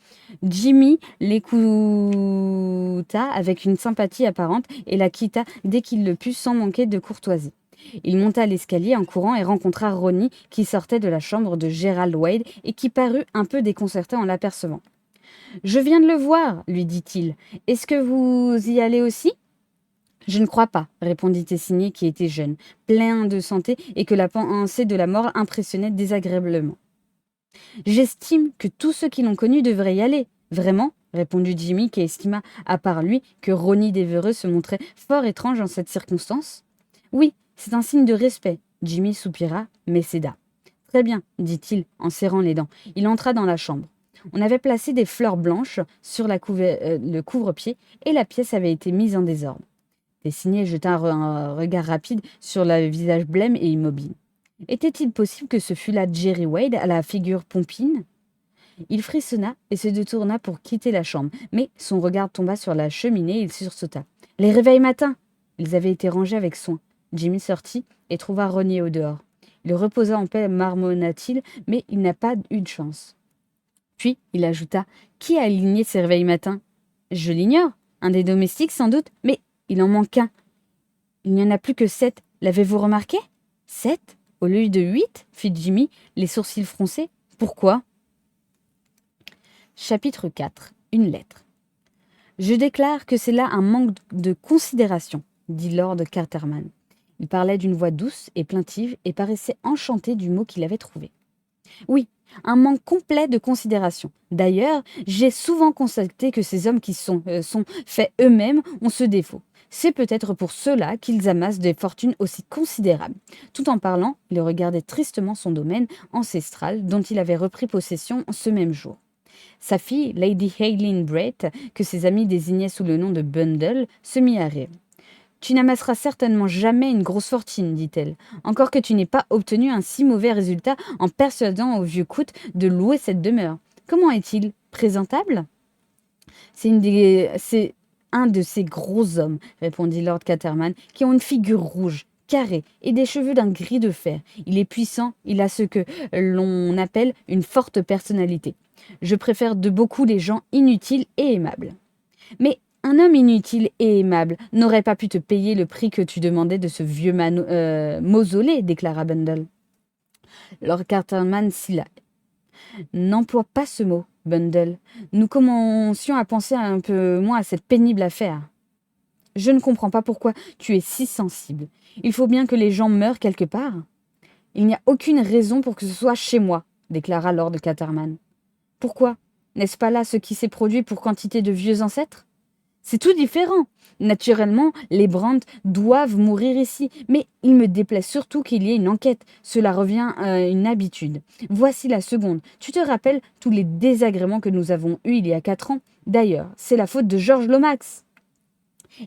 Jimmy l'écouta avec une sympathie apparente et la quitta dès qu'il le put sans manquer de courtoisie. Il monta l'escalier en courant et rencontra Ronnie qui sortait de la chambre de Gerald Wade et qui parut un peu déconcerté en l'apercevant. « Je viens de le voir, lui dit-il. Est-ce que vous y allez aussi ?»« Je ne crois pas, répondit Tessigné qui était jeune, plein de santé et que la pensée de la mort impressionnait désagréablement. J'estime que tous ceux qui l'ont connu devraient y aller. Vraiment, répondit Jimmy qui estima à part lui que Ronnie Devereux se montrait fort étrange en cette circonstance. Oui, c'est un signe de respect. Jimmy soupira, mais céda. Très bien, dit-il en serrant les dents. Il entra dans la chambre. On avait placé des fleurs blanches sur le couvre-pied et la pièce avait été mise en désordre. Tessigné jeta un regard rapide sur le visage blême et immobile. Était-il possible que ce fût là Jerry Wade à la figure pompine ? Il frissonna et se détourna pour quitter la chambre, mais son regard tomba sur la cheminée et il sursauta. « Les réveils matins !» Ils avaient été rangés avec soin. Jimmy sortit et trouva Ronnie au dehors. Il reposa en paix, marmonna-t-il, mais il n'a pas eu de chance. Puis il ajouta « Qui a aligné ces réveils matins ?»« Je l'ignore. Un des domestiques sans doute, mais il en manque un. Il n'y en a plus que 7. L'avez-vous remarqué ? 7 ? Au lieu de 8 fit Jimmy, les sourcils froncés. Pourquoi ? Chapitre 4. Une lettre. Je déclare que c'est là un manque de considération, dit Lord Carterman. Il parlait d'une voix douce et plaintive et paraissait enchanté du mot qu'il avait trouvé. Oui, un manque complet de considération. D'ailleurs, j'ai souvent constaté que ces hommes qui sont faits eux-mêmes ont ce défaut. C'est peut-être pour cela qu'ils amassent des fortunes aussi considérables. Tout en parlant, il regardait tristement son domaine ancestral dont il avait repris possession ce même jour. Sa fille, Lady Aileen Brett, que ses amis désignaient sous le nom de Bundle, se mit à rire. « Tu n'amasseras certainement jamais une grosse fortune, dit-elle, encore que tu n'aies pas obtenu un si mauvais résultat en persuadant au vieux Coute de louer cette demeure. Comment est-il ? Présentable ? C'est un de ces gros hommes, répondit Lord Caterman, qui ont une figure rouge, carrée et des cheveux d'un gris de fer. Il est puissant, il a ce que l'on appelle une forte personnalité. Je préfère de beaucoup les gens inutiles et aimables. Mais un homme inutile et aimable n'aurait pas pu te payer le prix que tu demandais de ce vieux mausolée, déclara Bundle. Lord Caterman silla. N'emploie pas ce mot, Bundle. Nous commencions à penser un peu moins à cette pénible affaire. Je ne comprends pas pourquoi tu es si sensible. Il faut bien que les gens meurent quelque part. Il n'y a aucune raison pour que ce soit chez moi, déclara Lord Caterman. Pourquoi ? N'est-ce pas là ce qui s'est produit pour quantité de vieux ancêtres ? C'est tout différent. Naturellement, les Brandt doivent mourir ici, mais il me déplaît surtout qu'il y ait une enquête. Cela revient à une habitude. Voici la seconde. Tu te rappelles tous les désagréments que nous avons eus il y a 4 ans ? D'ailleurs, c'est la faute de Georges Lomax.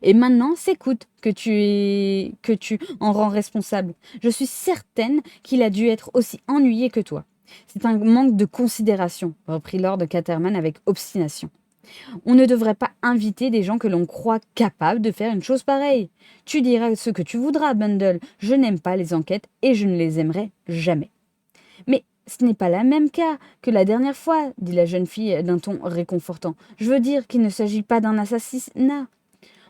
Et maintenant, c'est Coute que tu en rends responsable. Je suis certaine qu'il a dû être aussi ennuyé que toi. C'est un manque de considération, reprit Lord Caterman avec obstination. On ne devrait pas inviter des gens que l'on croit capables de faire une chose pareille. Tu diras ce que tu voudras, Bundle. Je n'aime pas les enquêtes et je ne les aimerai jamais. Mais ce n'est pas le même cas que la dernière fois, dit la jeune fille d'un ton réconfortant. Je veux dire qu'il ne s'agit pas d'un assassinat.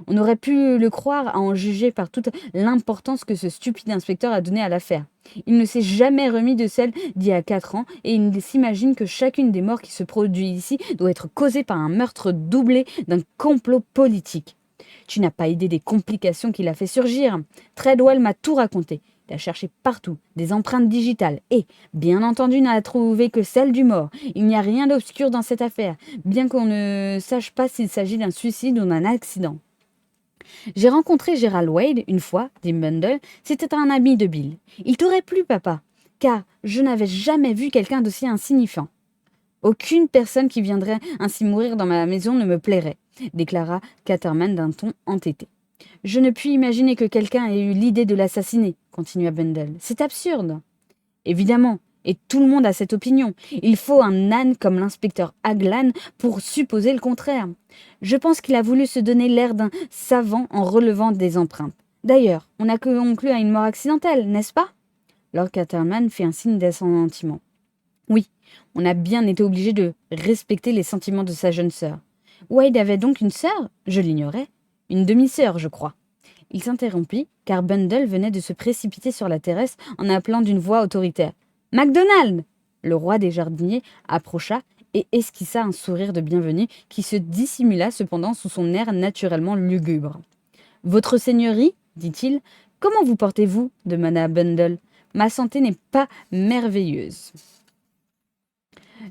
On aurait pu le croire à en juger par toute l'importance que ce stupide inspecteur a donnée à l'affaire. Il ne s'est jamais remis de celle d'il y a 4 ans et il s'imagine que chacune des morts qui se produit ici doit être causée par un meurtre doublé d'un complot politique. Tu n'as pas idée des complications qu'il a fait surgir. Treadwell m'a tout raconté. Il a cherché partout des empreintes digitales et, bien entendu, n'a trouvé que celle du mort. Il n'y a rien d'obscur dans cette affaire, bien qu'on ne sache pas s'il s'agit d'un suicide ou d'un accident. J'ai rencontré Gerald Wade une fois, dit Bundle. C'était un ami de Bill. Il t'aurait plu, papa, car je n'avais jamais vu quelqu'un d'aussi insignifiant. Aucune personne qui viendrait ainsi mourir dans ma maison ne me plairait, déclara Caterman d'un ton entêté. Je ne puis imaginer que quelqu'un ait eu l'idée de l'assassiner, continua Bundle. C'est absurde. Évidemment, et tout le monde a cette opinion. Il faut un âne comme l'inspecteur Aglan pour supposer le contraire. Je pense qu'il a voulu se donner l'air d'un savant en relevant des empreintes. D'ailleurs, on a conclu à une mort accidentelle, n'est-ce pas? Lord Caterman fit un signe d'assentiment. Oui, on a bien été obligé de respecter les sentiments de sa jeune sœur. Wade avait donc une sœur? Je l'ignorais. Une demi-sœur, je crois. Il s'interrompit, car Bundle venait de se précipiter sur la terrasse en appelant d'une voix autoritaire. « MacDonald !» Le roi des jardiniers approcha et esquissa un sourire de bienvenue qui se dissimula cependant sous son air naturellement lugubre. « Votre seigneurie, dit-il, comment vous portez-vous » demanda Bundle. « Ma santé n'est pas merveilleuse. »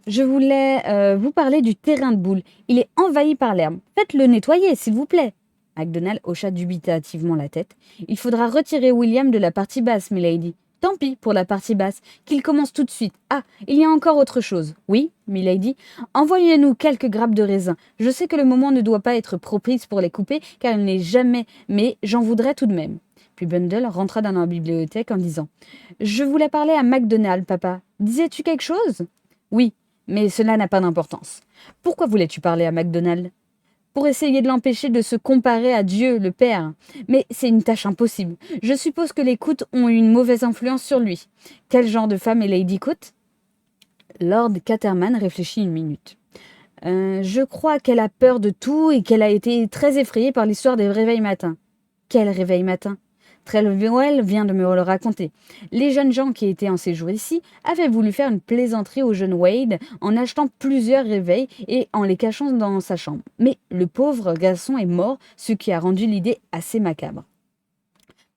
Je voulais vous parler du terrain de boule. Il est envahi par l'herbe. Faites-le nettoyer, s'il vous plaît. MacDonald hocha dubitativement la tête. Il faudra retirer William de la partie basse, milady. Tant pis pour la partie basse, qu'il commence tout de suite. Ah, il y a encore autre chose. Oui, milady, envoyez-nous quelques grappes de raisin. Je sais que le moment ne doit pas être propice pour les couper, car il n'est jamais, mais j'en voudrais tout de même. Puis Bundle rentra dans la bibliothèque en disant « Je voulais parler à MacDonald, papa. Disais-tu quelque chose ?»« Oui, mais cela n'a pas d'importance. Pourquoi voulais-tu parler à MacDonald ?»« Pour essayer de l'empêcher de se comparer à Dieu, le Père. Mais c'est une tâche impossible. Je suppose que les Coote ont eu une mauvaise influence sur lui. Quel genre de femme est Lady Coote ?» Lord Caterman réfléchit une minute. Je crois qu'elle a peur de tout et qu'elle a été très effrayée par l'histoire des réveils matins. » Quel réveil matin? Treadwell vient de me le raconter. Les jeunes gens qui étaient en séjour ici avaient voulu faire une plaisanterie au jeune Wade en achetant plusieurs réveils et en les cachant dans sa chambre. Mais le pauvre garçon est mort, ce qui a rendu l'idée assez macabre.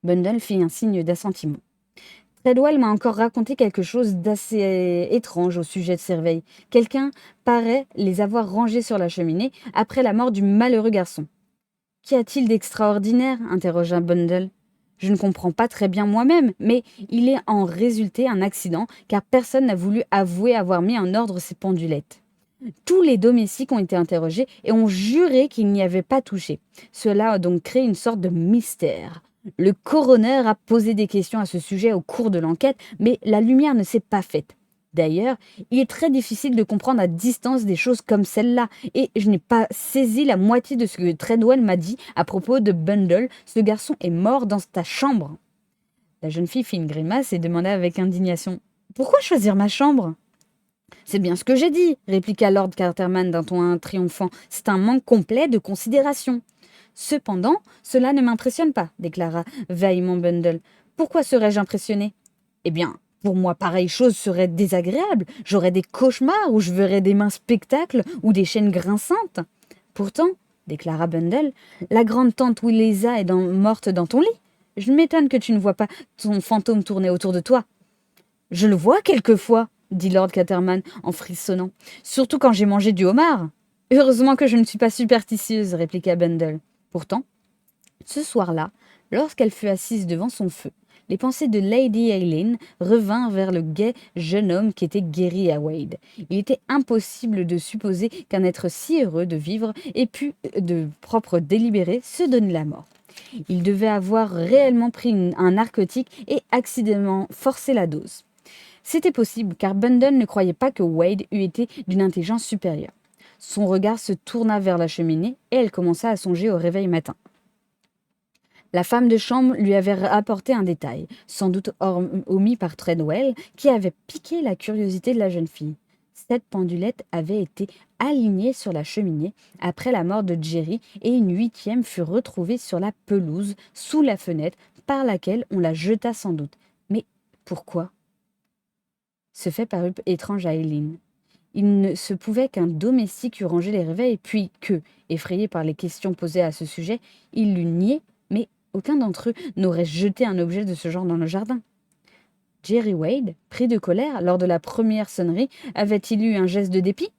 Bundle fit un signe d'assentiment. Treadwell m'a encore raconté quelque chose d'assez étrange au sujet de ces réveils. Quelqu'un paraît les avoir rangés sur la cheminée après la mort du malheureux garçon. Qu'y a-t-il d'extraordinaire? Interrogea Bundle. Je ne comprends pas très bien moi-même, mais il est en résulté un accident, car personne n'a voulu avouer avoir mis en ordre ses pendulettes. Tous les domestiques ont été interrogés et ont juré qu'ils n'y avaient pas touché. Cela a donc créé une sorte de mystère. Le coroner a posé des questions à ce sujet au cours de l'enquête, mais la lumière ne s'est pas faite. D'ailleurs, il est très difficile de comprendre à distance des choses comme celle-là, et je n'ai pas saisi la moitié de ce que Treadwell m'a dit à propos de Bundle. Ce garçon est mort dans ta chambre. La jeune fille fit une grimace et demanda avec indignation « Pourquoi choisir ma chambre ?» C'est bien ce que j'ai dit, répliqua Lord Caterman d'un ton triomphant. C'est un manque complet de considération. Cependant, cela ne m'impressionne pas, déclara vaillamment Bundle. Pourquoi serais-je impressionné? Eh bien, pour moi, pareille chose serait désagréable. J'aurais des cauchemars où je verrais des mains spectacles ou des chaînes grinçantes. Pourtant, déclara Bundle, la grande-tante Williza est morte dans ton lit. Je m'étonne que tu ne vois pas ton fantôme tourner autour de toi. Je le vois quelquefois, dit Lord Caterman en frissonnant, surtout quand j'ai mangé du homard. Heureusement que je ne suis pas superstitieuse, répliqua Bundle. Pourtant, ce soir-là, lorsqu'elle fut assise devant son feu, les pensées de Lady Eileen revinrent vers le gai jeune homme qui était guéri à Wade. Il était impossible de supposer qu'un être si heureux de vivre ait pu, de propre délibéré, se donner la mort. Il devait avoir réellement pris un narcotique et accidentellement forcé la dose. C'était possible, car Bundle ne croyait pas que Wade eût été d'une intelligence supérieure. Son regard se tourna vers la cheminée et elle commença à songer au réveil matin. La femme de chambre lui avait apporté un détail, sans doute omis par Treadwell, qui avait piqué la curiosité de la jeune fille. 7 pendulettes avaient été alignées sur la cheminée après la mort de Jerry et une 8e fut retrouvée sur la pelouse, sous la fenêtre, par laquelle on la jeta sans doute. Mais pourquoi? Ce fait parut étrange à Eileen. Il ne se pouvait qu'un domestique eût rangé les réveils, puis que, effrayé par les questions posées à ce sujet, il l'eût nié, mais aucun d'entre eux n'aurait jeté un objet de ce genre dans le jardin. Jerry Wade, pris de colère lors de la première sonnerie, avait-il eu un geste de dépit?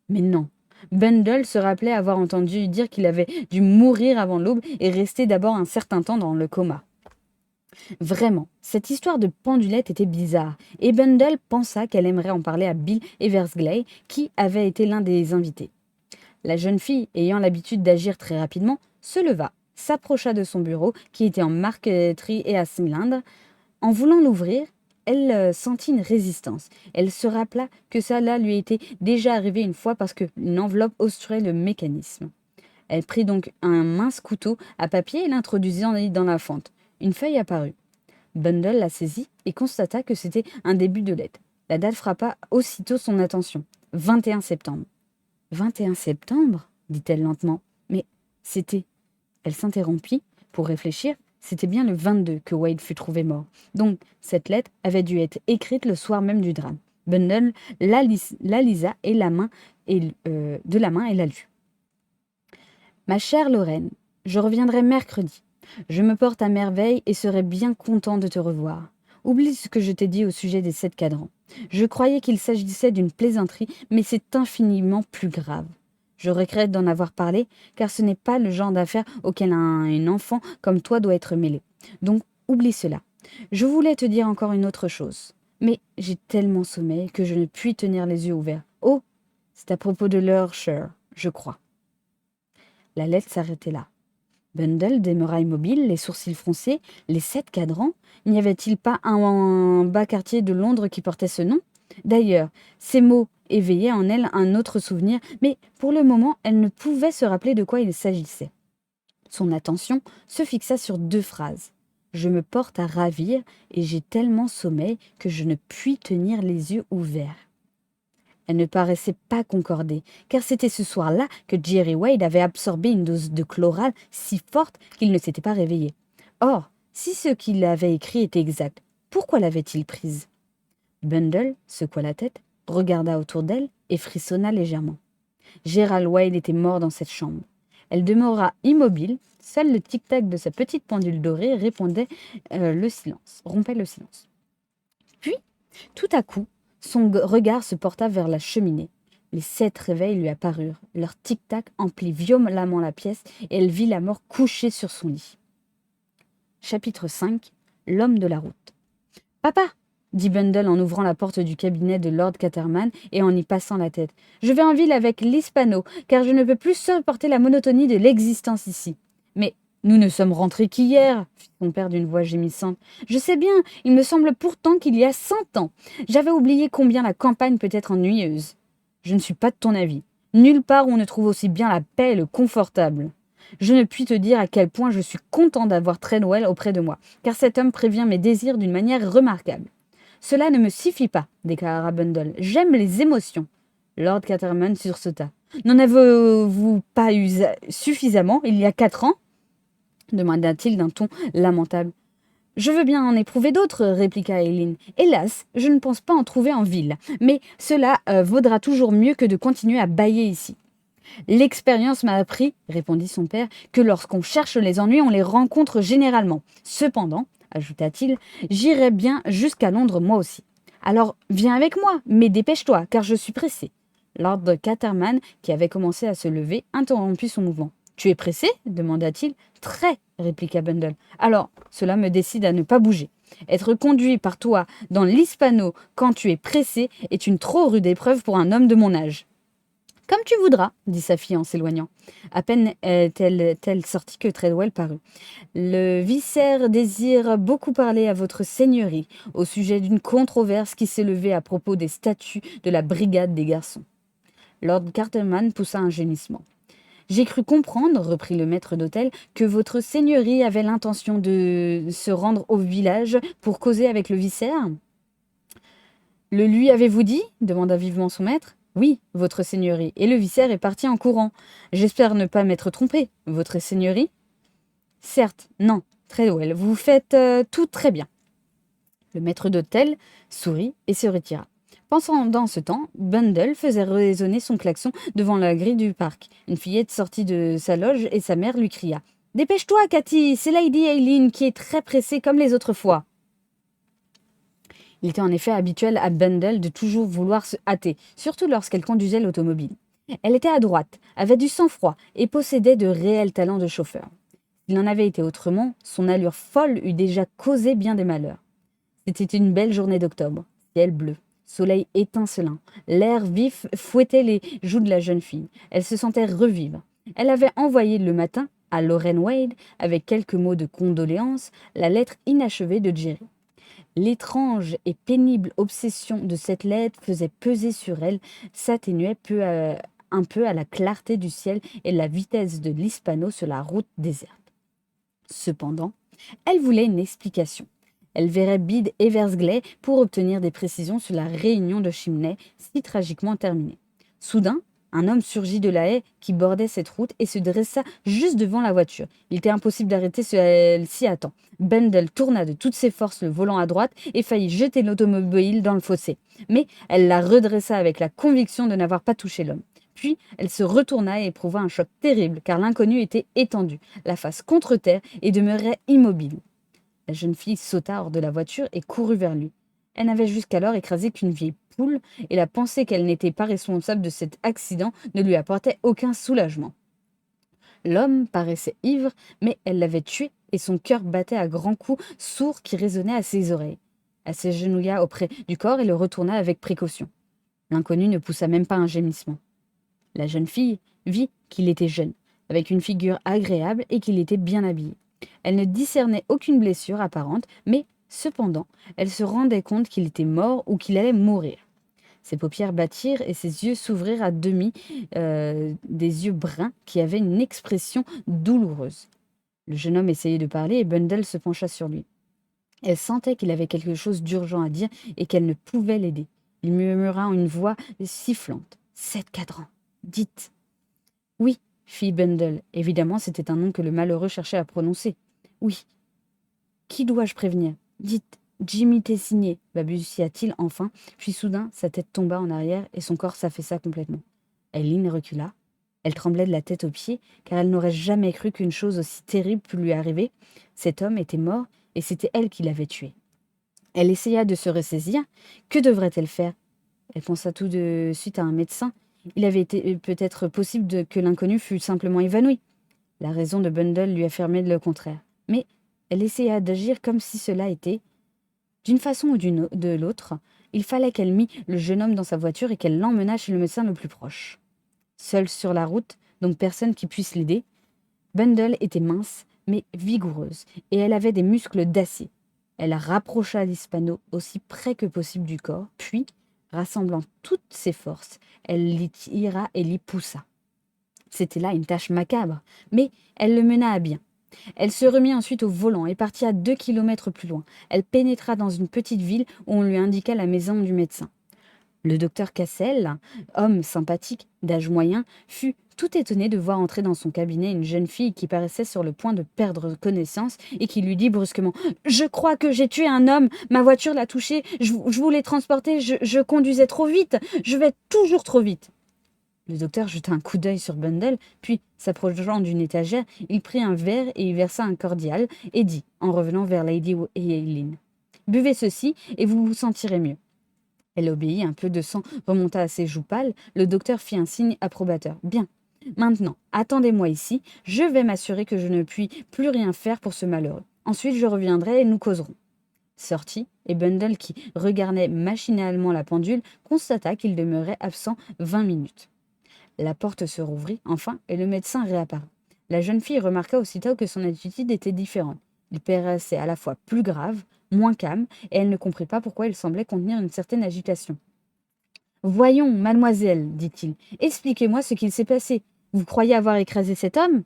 Mais non. Bundle se rappelait avoir entendu dire qu'il avait dû mourir avant l'aube et rester d'abord un certain temps dans le coma. Vraiment, cette histoire de pendulette était bizarre, et Bundle pensa qu'elle aimerait en parler à Bill Eversgley, qui avait été l'un des invités. La jeune fille, ayant l'habitude d'agir très rapidement, se leva, s'approcha de son bureau, qui était en marqueterie et à cylindre. En voulant l'ouvrir, elle sentit une résistance. Elle se rappela que cela lui était déjà arrivé une fois parce qu'une enveloppe obstruait le mécanisme. Elle prit donc un mince couteau à papier et l'introduisit dans la fente. Une feuille apparut. Bundle la saisit et constata que c'était un début de lettre. La date frappa aussitôt son attention. 21 septembre. 21 septembre dit-elle lentement. Mais c'était... Elle s'interrompit pour réfléchir. C'était bien le 22 que Wade fut trouvé mort. Donc, cette lettre avait dû être écrite le soir même du drame. Bundle la lisa et de la main et la lut. Ma chère Lorraine, je reviendrai mercredi. Je me porte à merveille et serai bien content de te revoir. Oublie ce que je t'ai dit au sujet des 7 cadrans. Je croyais qu'il s'agissait d'une plaisanterie, mais c'est infiniment plus grave. Je regrette d'en avoir parlé, car ce n'est pas le genre d'affaire auquel un enfant comme toi doit être mêlé. Donc, oublie cela. Je voulais te dire encore une autre chose. Mais j'ai tellement sommeil que je ne puis tenir les yeux ouverts. Oh, c'est à propos de l'Ayrshire, je crois. La lettre s'arrêtait là. Bundle demeura immobile, les sourcils froncés, les 7 cadrans. N'y avait-il pas un bas quartier de Londres qui portait ce nom? D'ailleurs, ces mots éveillaient en elle un autre souvenir, mais pour le moment, elle ne pouvait se rappeler de quoi il s'agissait. Son attention se fixa sur 2 phrases. Je me porte à ravir et j'ai tellement sommeil que je ne puis tenir les yeux ouverts. Elle ne paraissait pas concorder, car c'était ce soir-là que Jerry Wade avait absorbé une dose de chloral si forte qu'il ne s'était pas réveillé. Or, si ce qu'il avait écrit était exact, pourquoi l'avait-il prise? Bundle secoua la tête, regarda autour d'elle et frissonna légèrement. Gerald Wade était mort dans cette chambre. Elle demeura immobile, seul le tic-tac de sa petite pendule dorée rompait le silence. Puis, tout à coup, son regard se porta vers la cheminée. Les 7 réveils lui apparurent. Leur tic-tac emplit violemment la pièce et elle vit la mort couchée sur son lit. Chapitre 5. L'homme de la route. « Papa !» dit Bundle en ouvrant la porte du cabinet de Lord Caterman et en y passant la tête. « Je vais en ville avec l'Hispano, car je ne peux plus supporter la monotonie de l'existence ici. » « Mais nous ne sommes rentrés qu'hier, fit son père d'une voix gémissante. Je sais bien, il me semble pourtant qu'il y a 100 ans. J'avais oublié combien la campagne peut être ennuyeuse. Je ne suis pas de ton avis. Nulle part où on ne trouve aussi bien la paix et le confortable. Je ne puis te dire à quel point je suis content d'avoir Treadwell auprès de moi, car cet homme prévient mes désirs d'une manière remarquable. Cela ne me suffit pas, déclara Bundle. J'aime les émotions. Lord Caterman sursauta. N'en avez-vous pas eu suffisamment il y a 4 ans? Demanda-t-il d'un ton lamentable. Je veux bien en éprouver d'autres, répliqua Eileen. Hélas, je ne pense pas en trouver en ville, mais cela vaudra toujours mieux que de continuer à bâiller ici. L'expérience m'a appris, répondit son père, que lorsqu'on cherche les ennuis, on les rencontre généralement. Cependant, ajouta-t-il, j'irai bien jusqu'à Londres moi aussi. Alors, viens avec moi, mais dépêche-toi, car je suis pressé. Lord Caterman, qui avait commencé à se lever, interrompit son mouvement. Tu es pressé demanda-t-il. Très, répliqua Bundle. Alors, cela me décide à ne pas bouger. Être conduit par toi dans l'Hispano quand tu es pressé est une trop rude épreuve pour un homme de mon âge. Comme tu voudras, dit sa fille en s'éloignant. À peine est-elle sortie que Treadwell parut. Le vicaire désire beaucoup parler à votre seigneurie au sujet d'une controverse qui s'est levée à propos des statuts de la brigade des garçons. Lord Caterman poussa un gémissement. J'ai cru comprendre, reprit le maître d'hôtel, que votre seigneurie avait l'intention de se rendre au village pour causer avec le vicaire. Le lui avez-vous dit demanda vivement son maître. Oui, votre seigneurie, et le vicaire est parti en courant. J'espère ne pas m'être trompé. Votre seigneurie? Certes, non, Treadwell, vous faites tout très bien. Le maître d'hôtel sourit et se retira. Pendant ce temps, Bundle faisait résonner son klaxon devant la grille du parc. Une fillette sortit de sa loge et sa mère lui cria: Dépêche-toi, Cathy, c'est Lady Aileen qui est très pressée comme les autres fois. Il était en effet habituel à Bundle de toujours vouloir se hâter, surtout lorsqu'elle conduisait l'automobile. Elle était adroite, avait du sang-froid et possédait de réels talents de chauffeur. S'il en avait été autrement, son allure folle eût déjà causé bien des malheurs. C'était une belle journée d'octobre, ciel bleu, soleil étincelant, l'air vif fouettait les joues de la jeune fille. Elle se sentait revivre. Elle avait envoyé le matin à Lorraine Wade, avec quelques mots de condoléances, la lettre inachevée de Jerry. L'étrange et pénible obsession de cette lettre faisait peser sur elle, s'atténuait un peu à la clarté du ciel et la vitesse de l'Hispano sur la route déserte. Cependant, elle voulait une explication. Elle verrait Bede Eversgley pour obtenir des précisions sur la réunion de Chimney, si tragiquement terminée. Soudain, un homme surgit de la haie qui bordait cette route et se dressa juste devant la voiture. Il était impossible d'arrêter celle-ci à temps. Bundle tourna de toutes ses forces le volant à droite et faillit jeter l'automobile dans le fossé. Mais elle la redressa avec la conviction de n'avoir pas touché l'homme. Puis, elle se retourna et éprouva un choc terrible, car l'inconnu était étendu, la face contre terre, et demeurait immobile. La jeune fille sauta hors de la voiture et courut vers lui. Elle n'avait jusqu'alors écrasé qu'une vieille poule, et la pensée qu'elle n'était pas responsable de cet accident ne lui apportait aucun soulagement. L'homme paraissait ivre, mais elle l'avait tué, et son cœur battait à grands coups sourds qui résonnaient à ses oreilles. Elle s'agenouilla auprès du corps et le retourna avec précaution. L'inconnu ne poussa même pas un gémissement. La jeune fille vit qu'il était jeune, avec une figure agréable et qu'il était bien habillé. Elle ne discernait aucune blessure apparente, mais, cependant, elle se rendait compte qu'il était mort ou qu'il allait mourir. Ses paupières battirent et ses yeux s'ouvrirent à demi, des yeux bruns qui avaient une expression douloureuse. Le jeune homme essayait de parler et Bundle se pencha sur lui. Elle sentait qu'il avait quelque chose d'urgent à dire et qu'elle ne pouvait l'aider. Il murmura en une voix sifflante: « 7 cadrans. Dites. » « Oui, » fit Bundle. Évidemment, c'était un nom que le malheureux cherchait à prononcer. « Oui. »« Qui dois-je prévenir ? Dites. Jimmy Tessigné, balbutia-t-il enfin, puis soudain sa tête tomba en arrière et son corps s'affaissa complètement. Aileen recula. Elle tremblait de la tête aux pieds, car elle n'aurait jamais cru qu'une chose aussi terrible pût lui arriver. Cet homme était mort, et c'était elle qui l'avait tué. Elle essaya de se ressaisir. Que devrait-elle faire ? Elle pensa tout de suite à un médecin. Il avait été peut-être possible que l'inconnu fût simplement évanoui. La raison de Bundle lui affirmait le contraire. Mais elle essaya d'agir comme si cela était. D'une façon ou de l'autre, il fallait qu'elle mît le jeune homme dans sa voiture et qu'elle l'emmenât chez le médecin le plus proche. Seule sur la route, donc personne qui puisse l'aider, Bundle était mince, mais vigoureuse, et elle avait des muscles d'acier. Elle rapprocha l'Hispano aussi près que possible du corps, puis, rassemblant toutes ses forces, elle l'y tira et l'y poussa. C'était là une tâche macabre, mais elle le mena à bien. Elle se remit ensuite au volant et partit à 2 kilomètres plus loin. Elle pénétra dans une petite ville où on lui indiqua la maison du médecin. Le docteur Cassel, homme sympathique, d'âge moyen, fut tout étonné de voir entrer dans son cabinet une jeune fille qui paraissait sur le point de perdre connaissance et qui lui dit brusquement: « Je crois que j'ai tué un homme, ma voiture l'a touché, je voulais transporter, je conduisais trop vite, je vais toujours trop vite. » Le docteur jeta un coup d'œil sur Bundle, puis, s'approchant d'une étagère, il prit un verre et y versa un cordial, et dit, en revenant vers Lady Aileen: « Buvez ceci, et vous vous sentirez mieux. » Elle obéit, un peu de sang remonta à ses joues pâles, le docteur fit un signe approbateur. « Bien. Maintenant, attendez-moi ici, je vais m'assurer que je ne puis plus rien faire pour ce malheureux. Ensuite, je reviendrai et nous causerons. » Sortit, et Bundle, qui regardait machinalement la pendule, constata qu'il demeurait absent 20 minutes. La porte se rouvrit, enfin, et le médecin réapparut. La jeune fille remarqua aussitôt que son attitude était différente. Il paraissait à la fois plus grave, moins calme, et elle ne comprit pas pourquoi il semblait contenir une certaine agitation. « Voyons, mademoiselle, dit-il, expliquez-moi ce qu'il s'est passé. Vous croyez avoir écrasé cet homme ?»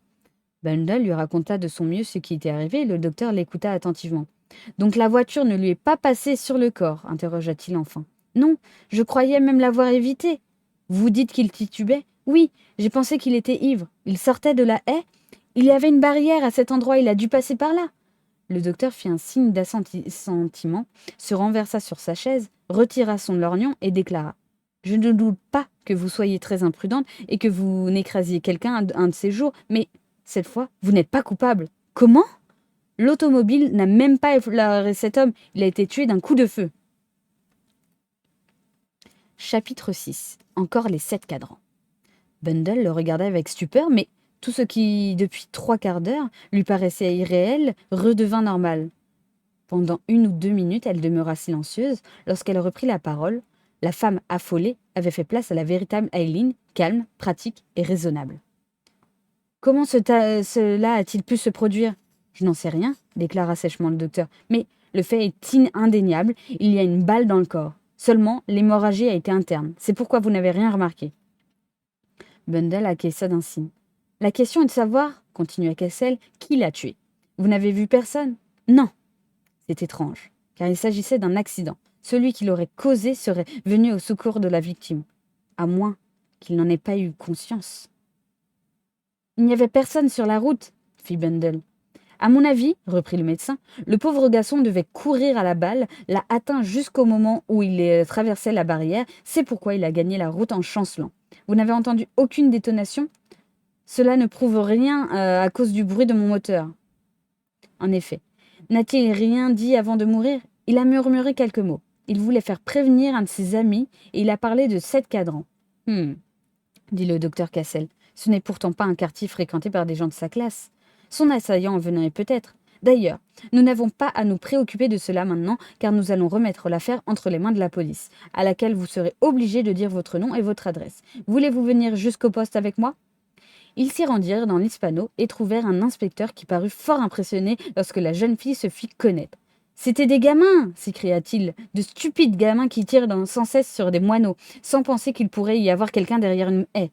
Bundle lui raconta de son mieux ce qui était arrivé, et le docteur l'écouta attentivement. « Donc la voiture ne lui est pas passée sur le corps ?» interrogea-t-il enfin. « Non, je croyais même l'avoir évité. »« Vous dites qu'il titubait ? » ?»« Oui, j'ai pensé qu'il était ivre. Il sortait de la haie. Il y avait une barrière à cet endroit, il a dû passer par là. » Le docteur fit un signe d'assentiment, se renversa sur sa chaise, retira son lorgnon et déclara: Je ne doute pas que vous soyez très imprudente et que vous n'écrasiez quelqu'un un de ces jours, mais cette fois, vous n'êtes pas coupable. Comment? L'automobile n'a même pas effleuré cet homme, il a été tué d'un coup de feu. Chapitre 6. Encore les 7 cadrans. Bundle le regarda avec stupeur, mais tout ce qui, depuis 3/4 d'heure, lui paraissait irréel, redevint normal. Pendant 1 ou 2 minutes, elle demeura silencieuse. Lorsqu'elle reprit la parole, la femme affolée avait fait place à la véritable Aileen, calme, pratique et raisonnable. « Comment cela a-t-il pu se produire ? » « Je n'en sais rien, » déclara sèchement le docteur. « Mais le fait est indéniable, il y a une balle dans le corps. Seulement, l'hémorragie a été interne. C'est pourquoi vous n'avez rien remarqué. » Bundle acquiesça d'un signe. « La question est de savoir, » continua Cassel, « qui l'a tué. Vous n'avez vu personne ? » « Non. » C'est étrange, car il s'agissait d'un accident. Celui qui l'aurait causé serait venu au secours de la victime, à moins qu'il n'en ait pas eu conscience. « Il n'y avait personne sur la route, » fit Bundle. « À mon avis, » reprit le médecin, « le pauvre garçon devait courir à la balle, l'a atteint jusqu'au moment où il traversait la barrière, c'est pourquoi il a gagné la route en chancelant. Vous n'avez entendu aucune détonation ? Cela ne prouve rien à cause du bruit de mon moteur. » En effet, n'a-t-il rien dit avant de mourir ? Il a murmuré quelques mots. Il voulait faire prévenir un de ses amis et il a parlé de 7 cadrans. « dit le docteur Cassel. « Ce n'est pourtant pas un quartier fréquenté par des gens de sa classe. Son assaillant en venait peut-être. D'ailleurs, nous n'avons pas à nous préoccuper de cela maintenant, car nous allons remettre l'affaire entre les mains de la police, à laquelle vous serez obligé de dire votre nom et votre adresse. Voulez-vous venir jusqu'au poste avec moi ? » Ils s'y rendirent dans l'Hispano et trouvèrent un inspecteur qui parut fort impressionné lorsque la jeune fille se fit connaître. « C'étaient des gamins !» s'écria-t-il, « de stupides gamins qui tirent sans cesse sur des moineaux, sans penser qu'il pourrait y avoir quelqu'un derrière une haie. »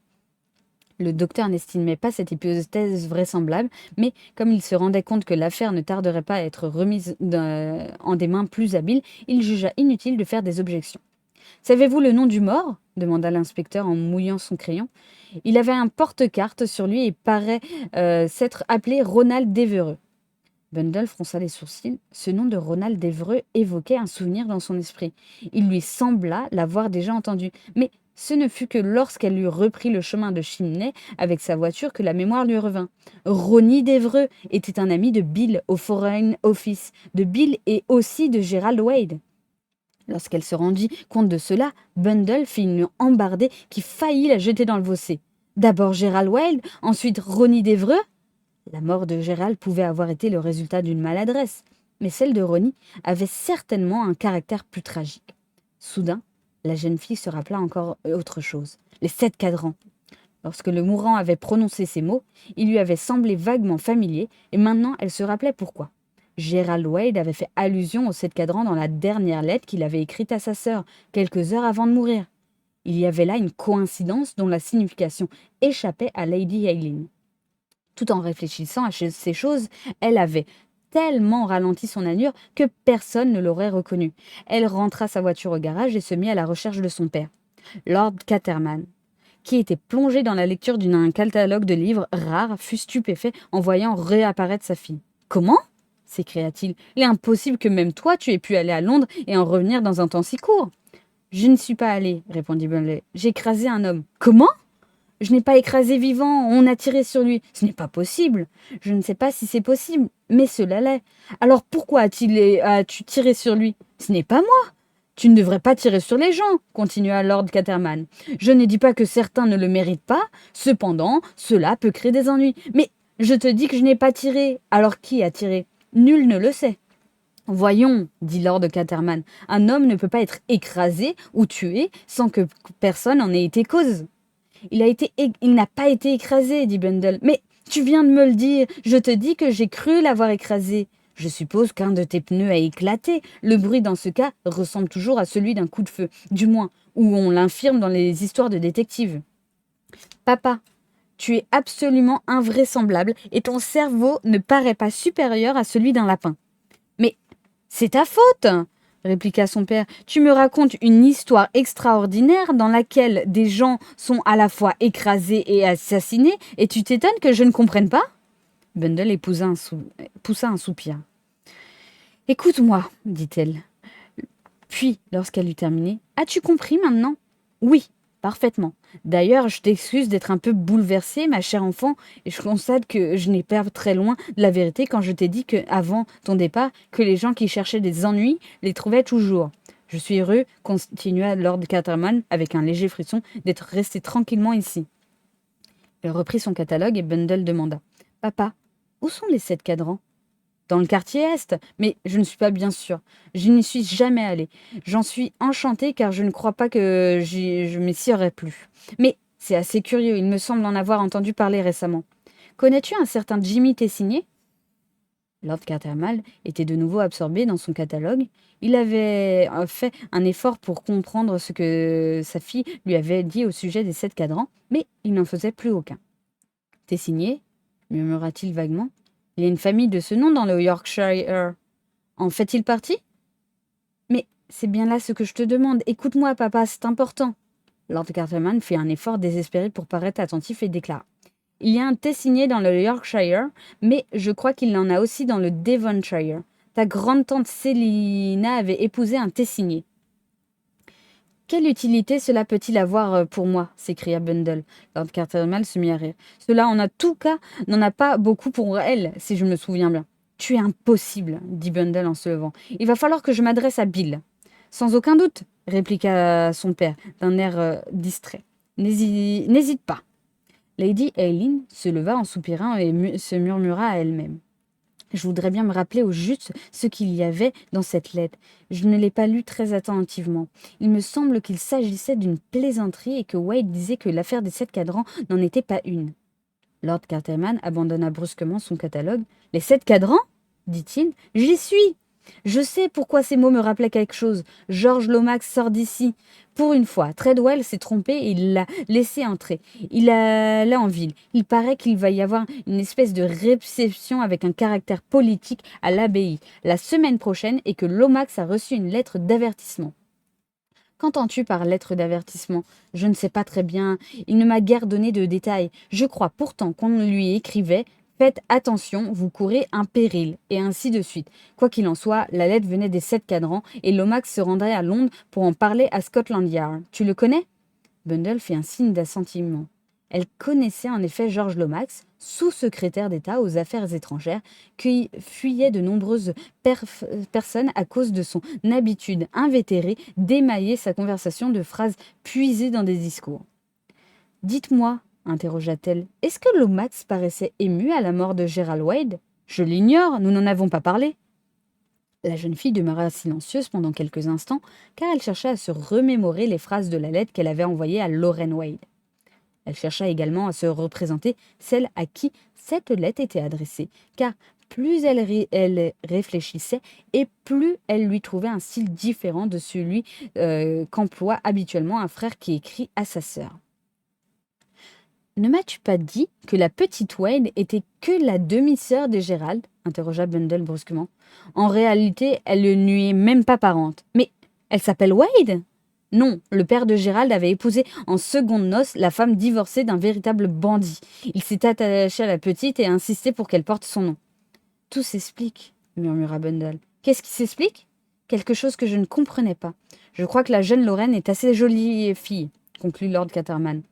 Le docteur n'estimait pas cette hypothèse vraisemblable, mais comme il se rendait compte que l'affaire ne tarderait pas à être remise en des mains plus habiles, il jugea inutile de faire des objections. « Savez-vous le nom du mort ?» demanda l'inspecteur en mouillant son crayon. Il avait un porte-carte sur lui et paraît s'être appelé Ronald Devereux. Bundle fronça les sourcils. Ce nom de Ronald Devereux évoquait un souvenir dans son esprit. Il lui sembla l'avoir déjà entendu, mais ce ne fut que lorsqu'elle eut repris le chemin de Chimney avec sa voiture que la mémoire lui revint. Ronnie Devereux était un ami de Bill au Foreign Office, de Bill et aussi de Gerald Wade. Lorsqu'elle se rendit compte de cela, Bundle fit une embardée qui faillit la jeter dans le fossé. D'abord Gerald Wade, ensuite Ronnie Devereux. La mort de Gerald pouvait avoir été le résultat d'une maladresse, mais celle de Ronnie avait certainement un caractère plus tragique. Soudain, la jeune fille se rappela encore autre chose, les 7 cadrans. Lorsque le mourant avait prononcé ces mots, il lui avait semblé vaguement familier, et maintenant elle se rappelait pourquoi. Gerald Wade avait fait allusion aux 7 cadrans dans la dernière lettre qu'il avait écrite à sa sœur, quelques heures avant de mourir. Il y avait là une coïncidence dont la signification échappait à Lady Aileen. Tout en réfléchissant à ces choses, elle avait tellement ralenti son allure que personne ne l'aurait reconnue. Elle rentra sa voiture au garage et se mit à la recherche de son père, Lord Caterman, qui était plongé dans la lecture d'un catalogue de livres rares, fut stupéfait en voyant réapparaître sa fille. « Comment ?» s'écria-t-il. « Il est impossible que même toi tu aies pu aller à Londres et en revenir dans un temps si court. »« Je ne suis pas allé, répondit Burnley. J'ai écrasé un homme. »« Comment ? » ?»« Je n'ai pas écrasé vivant, on a tiré sur lui. »« Ce n'est pas possible. »« Je ne sais pas si c'est possible, mais cela l'est. »« Alors pourquoi as-tu tiré sur lui ? »« Ce n'est pas moi. »« Tu ne devrais pas tirer sur les gens, » continua Lord Caterman. « Je ne dis pas que certains ne le méritent pas, cependant, cela peut créer des ennuis. Mais je te dis que je n'ai pas tiré. Alors qui a tiré ? Nul ne le sait. » « Voyons, dit Lord Caterman, un homme ne peut pas être écrasé ou tué sans que personne en ait été cause. »« Il n'a pas été écrasé, dit Bundle. Mais tu viens de me le dire, je te dis que j'ai cru l'avoir écrasé. Je suppose qu'un de tes pneus a éclaté. Le bruit dans ce cas ressemble toujours à celui d'un coup de feu, du moins, où on l'infirme dans les histoires de détectives. Papa, tu es absolument invraisemblable et ton cerveau ne paraît pas supérieur à celui d'un lapin. Mais c'est ta faute, répliqua son père. Tu me racontes une histoire extraordinaire dans laquelle des gens sont à la fois écrasés et assassinés et tu t'étonnes que je ne comprenne pas ? Bundle poussa un soupir. Écoute-moi, dit-elle. Puis, lorsqu'elle eut terminé, as-tu compris maintenant? Oui, parfaitement. D'ailleurs, je t'excuse d'être un peu bouleversée, ma chère enfant, et je constate que je n'ai pas très loin de la vérité quand je t'ai dit que, avant ton départ, que les gens qui cherchaient des ennuis les trouvaient toujours. Je suis heureux, continua Lord Caterman avec un léger frisson, d'être resté tranquillement ici. Elle reprit son catalogue et Bundle demanda. Papa, où sont les 7 cadrans? Dans le quartier Est, mais je ne suis pas bien sûre. Je n'y suis jamais allée. J'en suis enchantée car je ne crois pas que je m'y serais plus. Mais c'est assez curieux, il me semble en avoir entendu parler récemment. Connais-tu un certain Jimmy Tessigné? Lord Catermal était de nouveau absorbé dans son catalogue. Il avait fait un effort pour comprendre ce que sa fille lui avait dit au sujet des 7 cadrans, mais il n'en faisait plus aucun. Tessigné, murmura-t-il vaguement. Il y a une famille de ce nom dans le Yorkshire. En fait-il partie? Mais c'est bien là ce que je te demande. Écoute-moi, papa, c'est important. Lord Carterman fit un effort désespéré pour paraître attentif et déclara. Il y a un Tessigné dans le Yorkshire, mais je crois qu'il en a aussi dans le Devonshire. Ta grande-tante Célina avait épousé un Tessigné. Quelle utilité cela peut-il avoir pour moi? S'écria Bundle. Lord Carterman se mit à rire. Cela, en tout cas, n'en a pas beaucoup pour elle, si je me souviens bien. Tu es impossible, dit Bundle en se levant. Il va falloir que je m'adresse à Bill. Sans aucun doute, répliqua son père, d'un air distrait. N'hésite pas. Lady Eileen se leva en soupirant et se murmura à elle-même. Je voudrais bien me rappeler au juste ce qu'il y avait dans cette lettre. Je ne l'ai pas lue très attentivement. Il me semble qu'il s'agissait d'une plaisanterie et que Wade disait que l'affaire des 7 cadrans n'en était pas une. Lord Carterman abandonna brusquement son catalogue. Les 7 cadrans? Dit-il. J'y suis. Je sais pourquoi ces mots me rappelaient quelque chose. George Lomax sort d'ici. Pour une fois, Treadwell s'est trompé et il l'a laissé entrer. Il allait en ville. Il paraît qu'il va y avoir une espèce de réception avec un caractère politique à l'abbaye la semaine prochaine et que Lomax a reçu une lettre d'avertissement. Qu'entends-tu par lettre d'avertissement? Je ne sais pas très bien. Il ne m'a guère donné de détails. Je crois pourtant qu'on lui écrivait Faites attention, vous courez un péril, et ainsi de suite. Quoi qu'il en soit, la lettre venait des 7 cadrans, et Lomax se rendrait à Londres pour en parler à Scotland Yard. Tu le connais? Bundle fit un signe d'assentiment. Elle connaissait en effet George Lomax, sous-secrétaire d'État aux Affaires étrangères, qui fuyait de nombreuses personnes à cause de son habitude invétérée d'émailler sa conversation de phrases puisées dans des discours. « Dites-moi, interrogea-t-elle, est-ce que Lomax paraissait ému à la mort de Gerald Wade? Je l'ignore, nous n'en avons pas parlé. » La jeune fille demeura silencieuse pendant quelques instants, car elle cherchait à se remémorer les phrases de la lettre qu'elle avait envoyée à Lorraine Wade. Elle chercha également à se représenter celle à qui cette lettre était adressée, car plus elle réfléchissait et plus elle lui trouvait un style différent de celui qu'emploie habituellement un frère qui écrit à sa sœur. Ne m'as-tu pas dit que la petite Wade était que la demi-sœur de Gérald? Interrogea Bundle brusquement. En réalité, elle ne lui est même pas parente. Mais elle s'appelle Wade? Non, le père de Gérald avait épousé en secondes noces la femme divorcée d'un véritable bandit. Il s'est attaché à la petite et a insisté pour qu'elle porte son nom. Tout s'explique, murmura Bundle. Qu'est-ce qui s'explique? Quelque chose que je ne comprenais pas. Je crois que la jeune Lorraine est assez jolie fille, conclut Lord Caterman.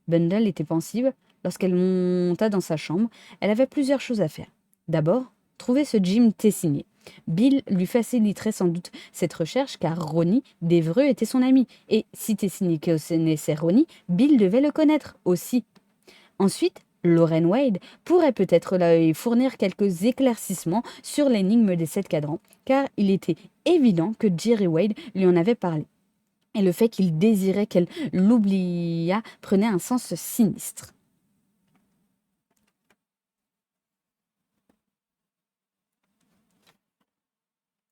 Bundle était pensive. Lorsqu'elle monta dans sa chambre, elle avait plusieurs choses à faire. D'abord, trouver ce Jim Tessigné. Bill lui faciliterait sans doute cette recherche car Ronnie d'Evreux était son ami. Et si Tessigné connaissait Ronnie, Bill devait le connaître aussi. Ensuite, Lorraine Wade pourrait peut-être lui fournir quelques éclaircissements sur l'énigme des 7 cadrans, car il était évident que Jerry Wade lui en avait parlé. Et le fait qu'il désirait qu'elle l'oubliât prenait un sens sinistre.